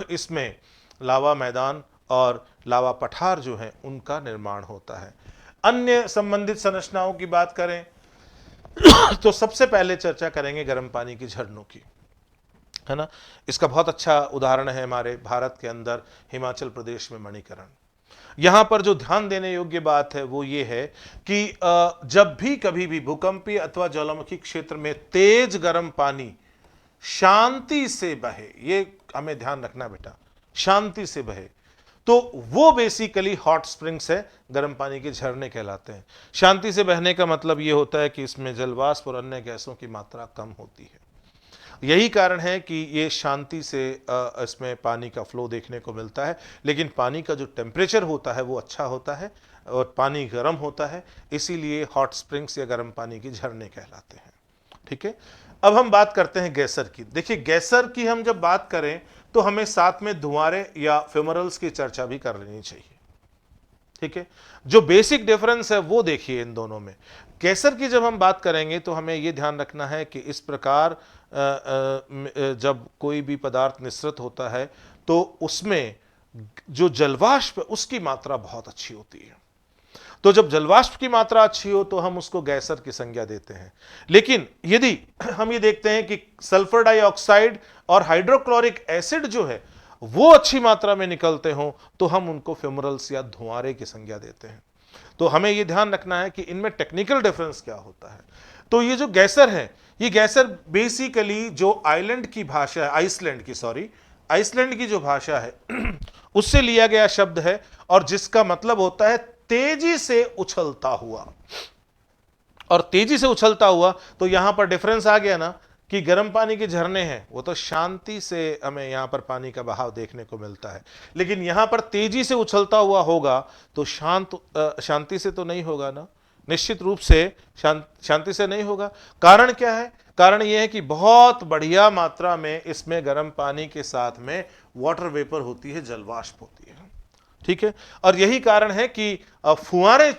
Speaker 1: इसमें लावा मैदान और लावा पठार जो है उनका निर्माण होता है। अन्य संबंधित संरचनाओं की बात करें तो सबसे पहले चर्चा करेंगे गर्म पानी की झरनों की, है ना। इसका बहुत अच्छा उदाहरण है हमारे भारत के अंदर हिमाचल प्रदेश में मणिकरण। यहां पर जो ध्यान देने योग्य बात है वो ये है कि जब भी कभी भी भूकंपीय अथवा ज्वालामुखी क्षेत्र में तेज गर्म पानी शांति से बहे, ये हमें ध्यान रखना बेटा, शांति से बहे, तो वो बेसिकली हॉट स्प्रिंग्स है, गर्म पानी के झरने कहलाते हैं। शांति से बहने का मतलब ये होता है कि इसमें जलवाष्प और अन्य गैसों की मात्रा कम होती है। यही कारण है कि ये शांति से इसमें पानी का फ्लो देखने को मिलता है, लेकिन पानी का जो टेम्परेचर होता है वो अच्छा होता है और पानी गर्म होता है, इसीलिए हॉट स्प्रिंग्स या गर्म पानी की झरने कहलाते हैं। ठीक है, अब हम बात करते हैं गैसर की। देखिए, गैसर की हम जब बात करें तो हमें साथ में धुआंरे या फेमरल्स की चर्चा भी कर लेनी चाहिए। ठीक है, जो बेसिक डिफरेंस है वो देखिए इन दोनों में। गैसर की जब हम बात करेंगे तो हमें ये ध्यान रखना है कि इस प्रकार जब कोई भी पदार्थ निःसृत होता है तो उसमें जो जलवाष्प उसकी मात्रा बहुत अच्छी होती है। तो जब जलवाष्प की मात्रा अच्छी हो तो हम उसको गैसर की संज्ञा देते हैं। लेकिन यदि हम ये देखते हैं कि सल्फर डाइऑक्साइड और हाइड्रोक्लोरिक एसिड जो है वो अच्छी मात्रा में निकलते हो तो हम उनको फेमरल्स या धुआंरे की संज्ञा देते हैं। तो हमें यह ध्यान रखना है कि इनमें टेक्निकल डिफरेंस क्या होता है। तो ये जो गैसर है, ये गैसर बेसिकली जो आइलैंड की भाषा है, आइसलैंड की जो भाषा है उससे लिया गया शब्द है और जिसका मतलब होता है तेजी से उछलता हुआ। और तेजी से उछलता हुआ, तो यहां पर डिफरेंस आ गया ना कि गर्म पानी के झरने हैं वो तो शांति से हमें यहां पर पानी का बहाव देखने को मिलता है, लेकिन यहां पर तेजी से उछलता हुआ होगा तो शांति से तो नहीं होगा ना, निश्चित रूप से शांति से नहीं होगा। कारण क्या है? कारण यह है कि बहुत बढ़िया मात्रा में इसमें गर्म पानी के साथ में वाटर वेपर होती है, जलवाष्प होती है। ठीक है, और यही कारण है कि फुहारे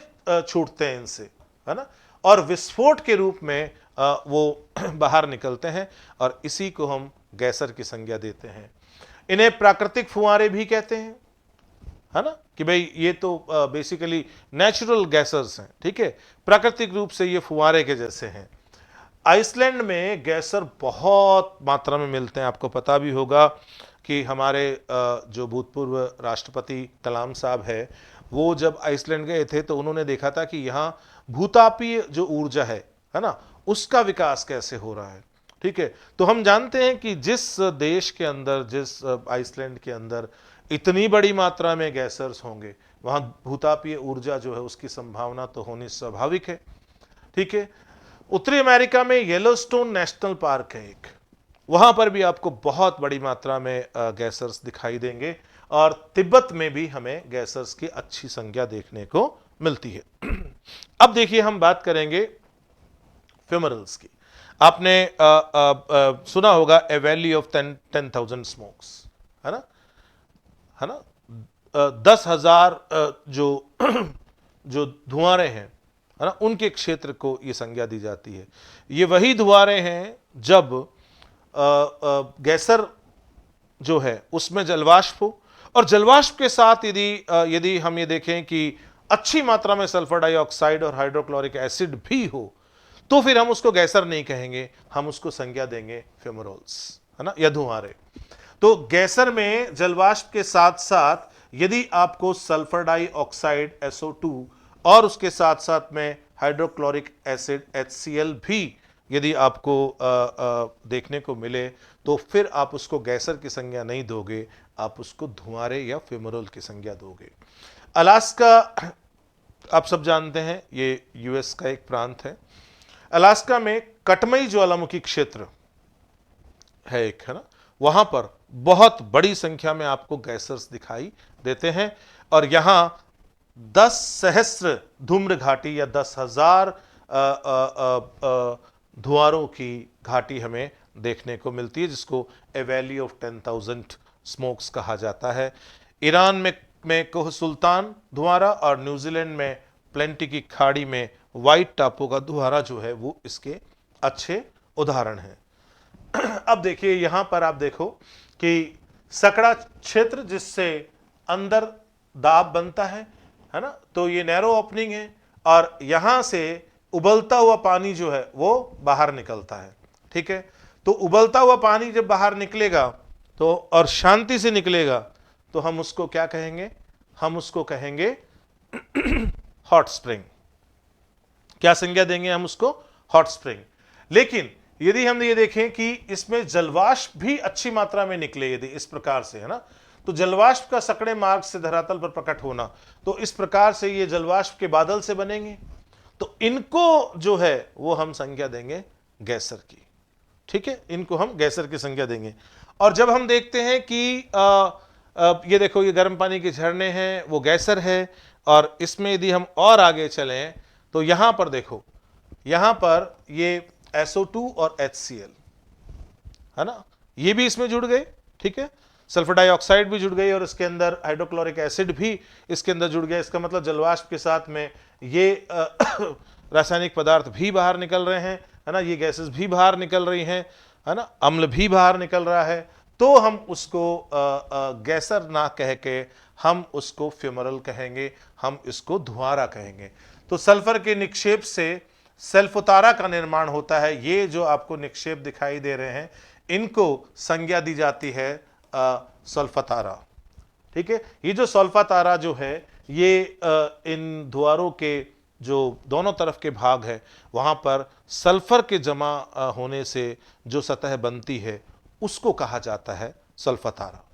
Speaker 1: छूटते हैं इनसे, है ना, और विस्फोट के रूप में वो बाहर निकलते हैं और इसी को हम गैसर की संज्ञा देते हैं। इन्हें प्राकृतिक फुहारे भी कहते हैं, है ना, कि भाई ये तो बेसिकली नेचुरल गैसर्स हैं। ठीक है, प्राकृतिक रूप से ये फुहारे के जैसे हैं। आइसलैंड में गैसर बहुत मात्रा में मिलते हैं। आपको पता भी होगा कि हमारे जो भूतपूर्व राष्ट्रपति कलाम साहब है वो जब आइसलैंड गए थे तो उन्होंने देखा था कि यहाँ भूतापीय जो ऊर्जा है ना, उसका विकास कैसे हो रहा है। ठीक है, तो हम जानते हैं कि जिस देश के अंदर, जिस आइसलैंड के अंदर इतनी बड़ी मात्रा में गैसर्स होंगे वहां भूतापीय ऊर्जा जो है उसकी संभावना तो होनी स्वाभाविक है। ठीक है, उत्तरी अमेरिका में येलोस्टोन नेशनल पार्क है एक, वहां पर भी आपको बहुत बड़ी मात्रा में गैसर्स दिखाई देंगे और तिब्बत में भी हमें गैसर्स की अच्छी संख्या देखने को मिलती है। अब देखिए हम बात करेंगे फेमरल्स की। आपने सुना होगा ए वैली ऑफ 10,000 स्मोक्स, है ना, 10,000 जो धुआंरे हैं, है ना, उनके क्षेत्र को ये संज्ञा दी जाती है। ये वही धुआंरे हैं जब गैसर जो है उसमें जलवाष्प हो और जलवाष्प के साथ यदि हम ये देखें कि अच्छी मात्रा में सल्फर डाइऑक्साइड और हाइड्रोक्लोरिक एसिड भी हो तो फिर हम उसको गैसर नहीं कहेंगे, हम उसको संज्ञा देंगे फेमरल्स, है ना, या धुआंरे। तो गैसर में जलवाष्प के साथ साथ यदि आपको सल्फर डाइऑक्साइड SO2 और उसके साथ साथ में हाइड्रोक्लोरिक एसिड HCl भी यदि आपको देखने को मिले तो फिर आप उसको गैसर की संज्ञा नहीं दोगे, आप उसको धुआंरे या फेमरल की संज्ञा दोगे। अलास्का आप सब जानते हैं ये US का एक प्रांत है। अलास्का में कटमई ज्वालामुखी क्षेत्र है एक, है ना, वहां पर बहुत बड़ी संख्या में आपको गैसर्स दिखाई देते हैं और यहां 10,000 धूम्र घाटी या 10,000 धुआंरों की घाटी हमें देखने को मिलती है, जिसको ए वैली ऑफ 10,000 स्मोक्स कहा जाता है। ईरान में कोह सुल्तान धुआंरा और न्यूजीलैंड में प्लेंटी की खाड़ी में व्हाइट टापू का धुआंरा जो है वो इसके अच्छे उदाहरण हैं। अब देखिए यहां पर आप देखो कि सकड़ा क्षेत्र जिससे अंदर दाब बनता है ना, तो ये नैरो ओपनिंग है और यहां से उबलता हुआ पानी जो है वो बाहर निकलता है। ठीक है, तो उबलता हुआ पानी जब बाहर निकलेगा तो और शांति से निकलेगा तो हम उसको क्या कहेंगे, हम उसको कहेंगे हॉट स्प्रिंग। क्या संज्ञा देंगे हम उसको, हॉट स्प्रिंग। लेकिन यदि हम ये देखें कि इसमें जलवाष्प भी अच्छी मात्रा में निकले, यदि इस प्रकार से है ना, तो जलवाष्प का सकड़े मार्ग से धरातल पर प्रकट होना, तो इस प्रकार से ये जलवाष्प के बादल से बनेंगे, तो इनको जो है वो हम संज्ञा देंगे गैसर की। ठीक है, इनको हम गैसर की संज्ञा देंगे। और जब हम देखते हैं कि ये देखो ये गर्म पानी के झरने हैं, वो गैसर है। और इसमें यदि हम और आगे चलें तो यहां पर देखो, यहां पर ये SO2 और HCl है ना, ये भी इसमें जुड़ गए। ठीक है, सल्फर डाइऑक्साइड भी जुड़ गई और इसके अंदर हाइड्रोक्लोरिक एसिड भी इसके अंदर जुड़ गया। इसका मतलब जलवाष्प के साथ में ये रासायनिक पदार्थ भी बाहर निकल रहे हैं, है ना, ये गैसेस भी बाहर निकल रही हैं, है ना, अम्ल भी बाहर निकल रहा है। तो हम उसको गैसर ना कह के हम उसको फ्यूमरल कहेंगे, हम इसको धुआंरा कहेंगे। तो सल्फर के निक्षेप से सल्फोतारा का निर्माण होता है। ये जो आपको निक्षेप दिखाई दे रहे हैं इनको संज्ञा दी जाती है सल्फातारा। ठीक है, ये जो सल्फातारा जो है ये इन धुआरों के जो दोनों तरफ के भाग है वहां पर सल्फर के जमा होने से जो सतह बनती है उसको कहा जाता है सल्फातारा।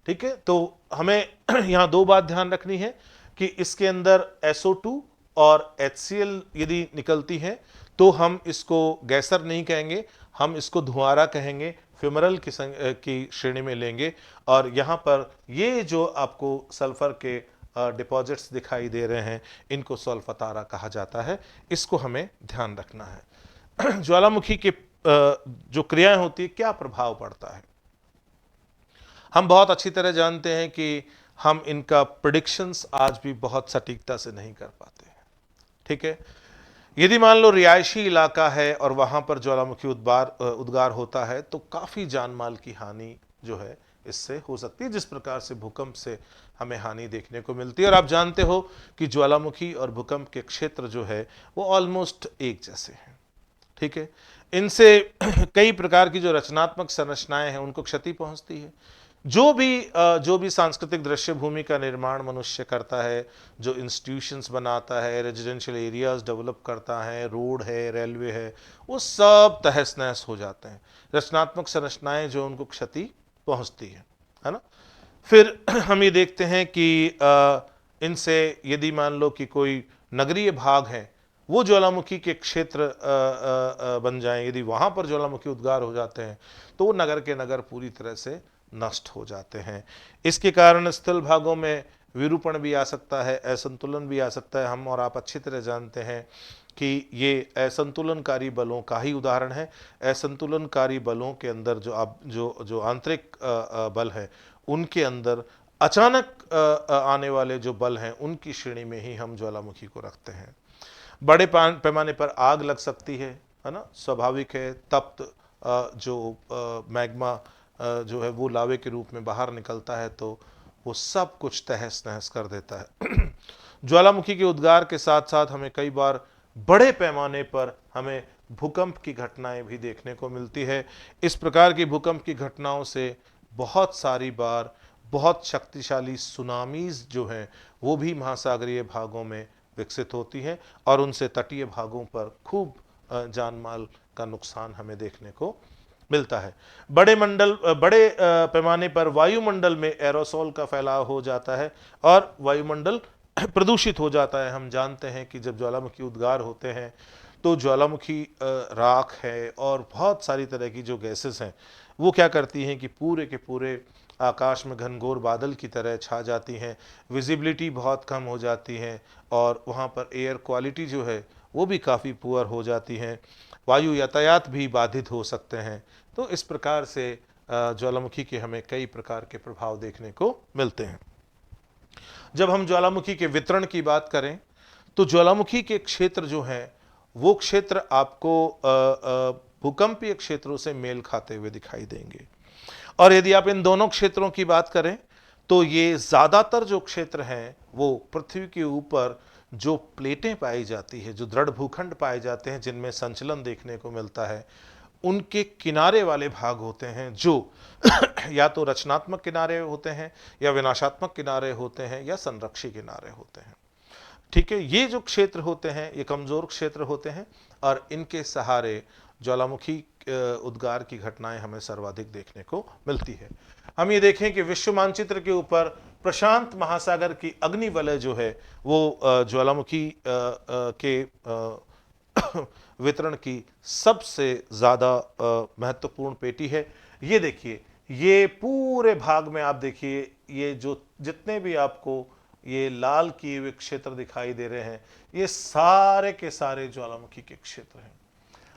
Speaker 1: ठीक है, तो हमें यहां दो बात ध्यान रखनी है कि इसके अंदर SO2 और HCl यदि निकलती है तो हम इसको गैसर नहीं कहेंगे, हम इसको धुआंरा कहेंगे, फ्यूमरल की श्रेणी में लेंगे। और यहाँ पर ये जो आपको सल्फर के डिपॉजिट्स दिखाई दे रहे हैं इनको सल्फातारा कहा जाता है, इसको हमें ध्यान रखना है। ज्वालामुखी के जो क्रियाएं होती है क्या प्रभाव पड़ता है, हम बहुत अच्छी तरह जानते हैं कि हम इनका प्रेडिक्शंस आज भी बहुत सटीकता से नहीं कर पाते हैं। ठीक है, यदि मान लो रिहायशी इलाका है और वहां पर ज्वालामुखी उद्गार होता है तो काफी जान माल की हानि जो है इससे हो सकती है, जिस प्रकार से भूकंप से हमें हानि देखने को मिलती है। और आप जानते हो कि ज्वालामुखी और भूकंप के क्षेत्र जो है वो ऑलमोस्ट एक जैसे हैं। ठीक है, इनसे कई प्रकार की जो रचनात्मक संरचनाएं हैं उनको क्षति पहुंचती है। जो भी सांस्कृतिक दृश्य भूमि का निर्माण मनुष्य करता है, जो इंस्टीट्यूशंस बनाता है, रेजिडेंशियल एरियाज डेवलप करता है, रोड है, रेलवे है, वो सब तहस नहस हो जाते हैं। रचनात्मक संरचनाएं जो उनको क्षति पहुंचती है ना। फिर हम ये देखते हैं कि इनसे यदि मान लो कि कोई नगरीय भाग है वो ज्वालामुखी के क्षेत्र बन जाएं, यदि वहां पर ज्वालामुखी उद्गार हो जाते हैं तो वो नगर के नगर पूरी तरह से नष्ट हो जाते हैं। इसके कारण स्थल भागों में विरूपण भी आ सकता है, असंतुलन भी आ सकता है। हम और आप अच्छी तरह जानते हैं कि ये असंतुलनकारी बलों का ही उदाहरण है। असंतुलनकारी बलों के अंदर जो आंतरिक बल है उनके अंदर अचानक आने वाले जो बल हैं उनकी श्रेणी में ही हम ज्वालामुखी को रखते हैं। बड़े पैमाने पर आग लग सकती है ना, स्वाभाविक है। तप्त जो मैग्मा जो है वो लावे के रूप में बाहर निकलता है तो वो सब कुछ तहस नहस कर देता है। ज्वालामुखी के उद्गार के साथ साथ हमें कई बार बड़े पैमाने पर हमें भूकंप की घटनाएं भी देखने को मिलती है। इस प्रकार की भूकंप की घटनाओं से बहुत सारी बार बहुत शक्तिशाली सुनामीज जो हैं वो भी महासागरीय भागों में विकसित होती हैं और उनसे तटीय भागों पर खूब जान माल का नुकसान हमें देखने को मिलता है। बड़े पैमाने पर वायुमंडल में एरोसोल का फैलाव हो जाता है और वायुमंडल प्रदूषित हो जाता है। हम जानते हैं कि जब ज्वालामुखी उद्गार होते हैं तो ज्वालामुखी राख है और बहुत सारी तरह की जो गैसेस हैं वो क्या करती हैं कि पूरे के पूरे आकाश में घनघोर बादल की तरह छा जाती हैं, विजिबिलिटी बहुत कम हो जाती है और वहाँ पर एयर क्वालिटी जो है वो भी काफ़ी पुअर हो जाती है, वायु यातायात भी बाधित हो सकते हैं। तो इस प्रकार से ज्वालामुखी के हमें कई प्रकार के प्रभाव देखने को मिलते हैं। जब हम ज्वालामुखी के वितरण की बात करें तो ज्वालामुखी के क्षेत्र जो हैं वो क्षेत्र आपको भूकंपीय क्षेत्रों से मेल खाते हुए दिखाई देंगे और यदि आप इन दोनों क्षेत्रों की बात करें तो ये ज़्यादातर जो क्षेत्र हैं वो पृथ्वी के ऊपर जो प्लेटें पाई जाती है, जो दृढ़ भूखंड पाए जाते हैं जिनमें संचलन देखने को मिलता है, उनके किनारे वाले भाग होते हैं जो या तो रचनात्मक किनारे होते हैं या विनाशात्मक किनारे होते हैं या संरक्षी किनारे होते हैं। ठीक है, ये जो क्षेत्र होते हैं ये कमजोर क्षेत्र होते हैं और इनके सहारे ज्वालामुखी उद्गार की घटनाएं हमें सर्वाधिक देखने को मिलती है। हम ये देखें कि विश्व मानचित्र के ऊपर प्रशांत महासागर की अग्नि वलय जो है वो ज्वालामुखी के वितरण की सबसे ज्यादा महत्वपूर्ण पेटी है। ये देखिए, ये पूरे भाग में आप देखिए, ये जो जितने भी आपको ये लाल किए हुए क्षेत्र दिखाई दे रहे हैं ये सारे के सारे ज्वालामुखी के क्षेत्र हैं।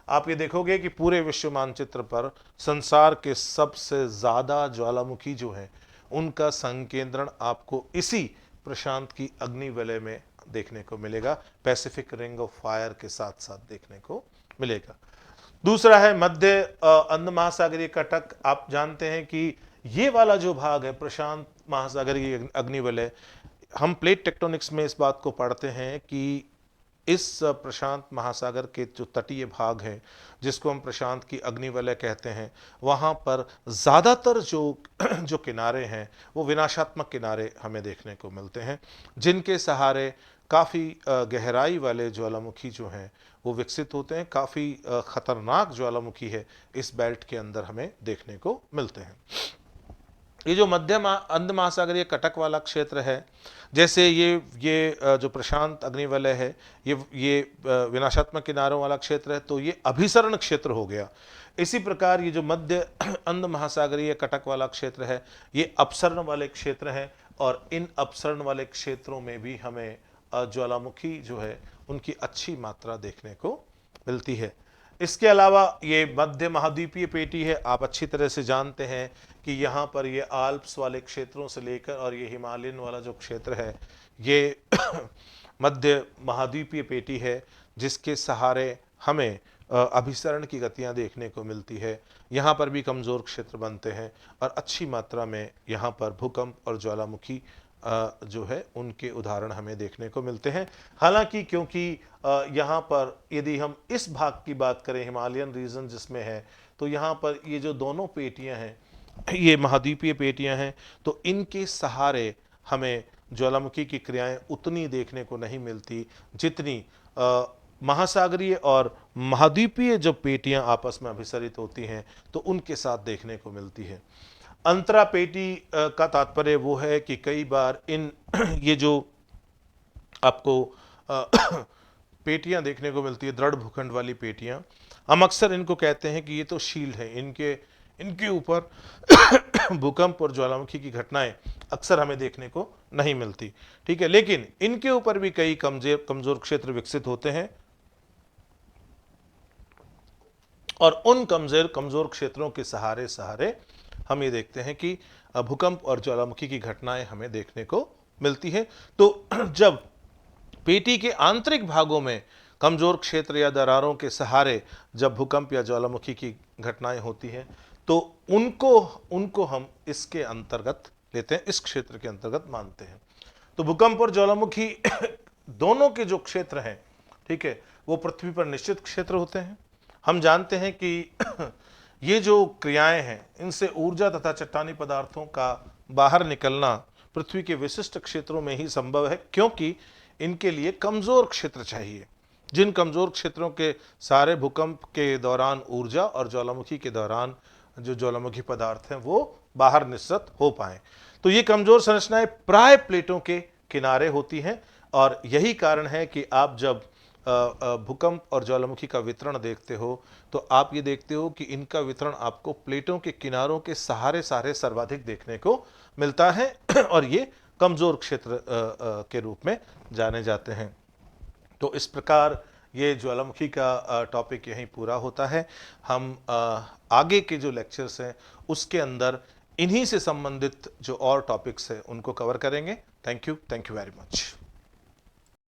Speaker 1: आप ये देखोगे कि पूरे विश्व मानचित्र पर संसार के सबसे ज्यादा ज्वालामुखी जो हैं उनका संकेंद्रण आपको इसी प्रशांत की अग्नि वलय में देखने को मिलेगा, पैसिफिक रिंग ऑफ फायर के साथ साथ देखने को मिलेगा। दूसरा है मध्य अंध महासागरीय कटक। आप जानते हैं कि ये वाला जो भाग है प्रशांत महासागर की अग्नि वलय, हम प्लेट टेक्टोनिक्स में इस बात को पढ़ते हैं कि इस प्रशांत महासागर के जो तटीय भाग हैं जिसको हम प्रशांत की अग्नि वलय कहते हैं, वहाँ पर ज़्यादातर जो किनारे हैं वो विनाशात्मक किनारे हमें देखने को मिलते हैं, जिनके सहारे काफ़ी गहराई वाले ज्वालामुखी जो हैं वो विकसित होते हैं। काफ़ी खतरनाक ज्वालामुखी है इस बेल्ट के अंदर हमें देखने को मिलते हैं। ये जो मध्य अंध महासागरीय कटक वाला क्षेत्र है, जैसे ये जो प्रशांत अग्निवलय है ये विनाशात्मक किनारों वाला क्षेत्र है, तो ये अभिसरण क्षेत्र हो गया। इसी प्रकार ये जो मध्य अंध महासागरीय कटक वाला क्षेत्र है ये अपसरण वाले क्षेत्र हैं और इन अपसरण वाले क्षेत्रों में भी हमें ज्वालामुखी जो है उनकी अच्छी मात्रा देखने को मिलती है। इसके अलावा ये मध्य महाद्वीपीय पेटी है। आप अच्छी तरह से जानते हैं कि यहाँ पर ये आल्प्स वाले क्षेत्रों से लेकर और ये हिमालयन वाला जो क्षेत्र है ये मध्य महाद्वीपीय पेटी है, जिसके सहारे हमें अभिसरण की गतियाँ देखने को मिलती है। यहाँ पर भी कमज़ोर क्षेत्र बनते हैं और अच्छी मात्रा में यहाँ पर भूकंप और ज्वालामुखी जो है उनके उदाहरण हमें देखने को मिलते हैं। हालांकि क्योंकि यहाँ पर यदि हम इस भाग की बात करें, हिमालयन रीजन जिसमें है, तो यहाँ पर ये जो दोनों पेटियाँ हैं ये महाद्वीपीय पेटियाँ हैं, तो इनके सहारे हमें ज्वालामुखी की क्रियाएं उतनी देखने को नहीं मिलती जितनी महासागरीय और महाद्वीपीय जो पेटियाँ आपस में अभिसरित होती हैं तो उनके साथ देखने को मिलती है। अंतरा पेटी का तात्पर्य वो है कि कई बार इन ये जो आपको पेटियां देखने को मिलती है, दृढ़ भूखंड वाली पेटियां, हम अक्सर इनको कहते हैं कि ये तो शील्ड है, इनके ऊपर भूकंप और ज्वालामुखी की घटनाएं अक्सर हमें देखने को नहीं मिलती। ठीक है, लेकिन इनके ऊपर भी कई कमजोर क्षेत्र विकसित होते हैं और उन कमजोर क्षेत्रों के सहारे हम ये देखते हैं कि भूकंप और ज्वालामुखी की घटनाएं हमें देखने को मिलती है। तो जब पेटी के आंतरिक भागों में कमजोर क्षेत्र या दरारों के सहारे जब भूकंप या ज्वालामुखी की घटनाएं होती हैं तो उनको हम इसके अंतर्गत लेते हैं, इस क्षेत्र के अंतर्गत मानते हैं। तो भूकंप और ज्वालामुखी दोनों के जो क्षेत्र हैं, ठीक है, वो पृथ्वी पर निश्चित क्षेत्र होते हैं। हम जानते हैं कि ये जो क्रियाएं हैं इनसे ऊर्जा तथा चट्टानी पदार्थों का बाहर निकलना पृथ्वी के विशिष्ट क्षेत्रों में ही संभव है, क्योंकि इनके लिए कमजोर क्षेत्र चाहिए, जिन कमजोर क्षेत्रों के सारे भूकंप के दौरान ऊर्जा और ज्वालामुखी के दौरान जो ज्वालामुखी पदार्थ हैं वो बाहर निस्सृत हो पाए। तो ये कमजोर संरचनाएं प्राय प्लेटों के किनारे होती हैं और यही कारण है कि आप जब भूकंप और ज्वालामुखी का वितरण देखते हो तो आप ये देखते हो कि इनका वितरण आपको प्लेटों के किनारों के सहारे सर्वाधिक देखने को मिलता है और ये कमजोर क्षेत्र के रूप में जाने जाते हैं। तो इस प्रकार ये ज्वालामुखी का टॉपिक यहीं पूरा होता है। हम आगे के जो लेक्चर्स हैं उसके अंदर इन्हीं से संबंधित जो और टॉपिक्स हैं उनको कवर करेंगे। Thank you very much.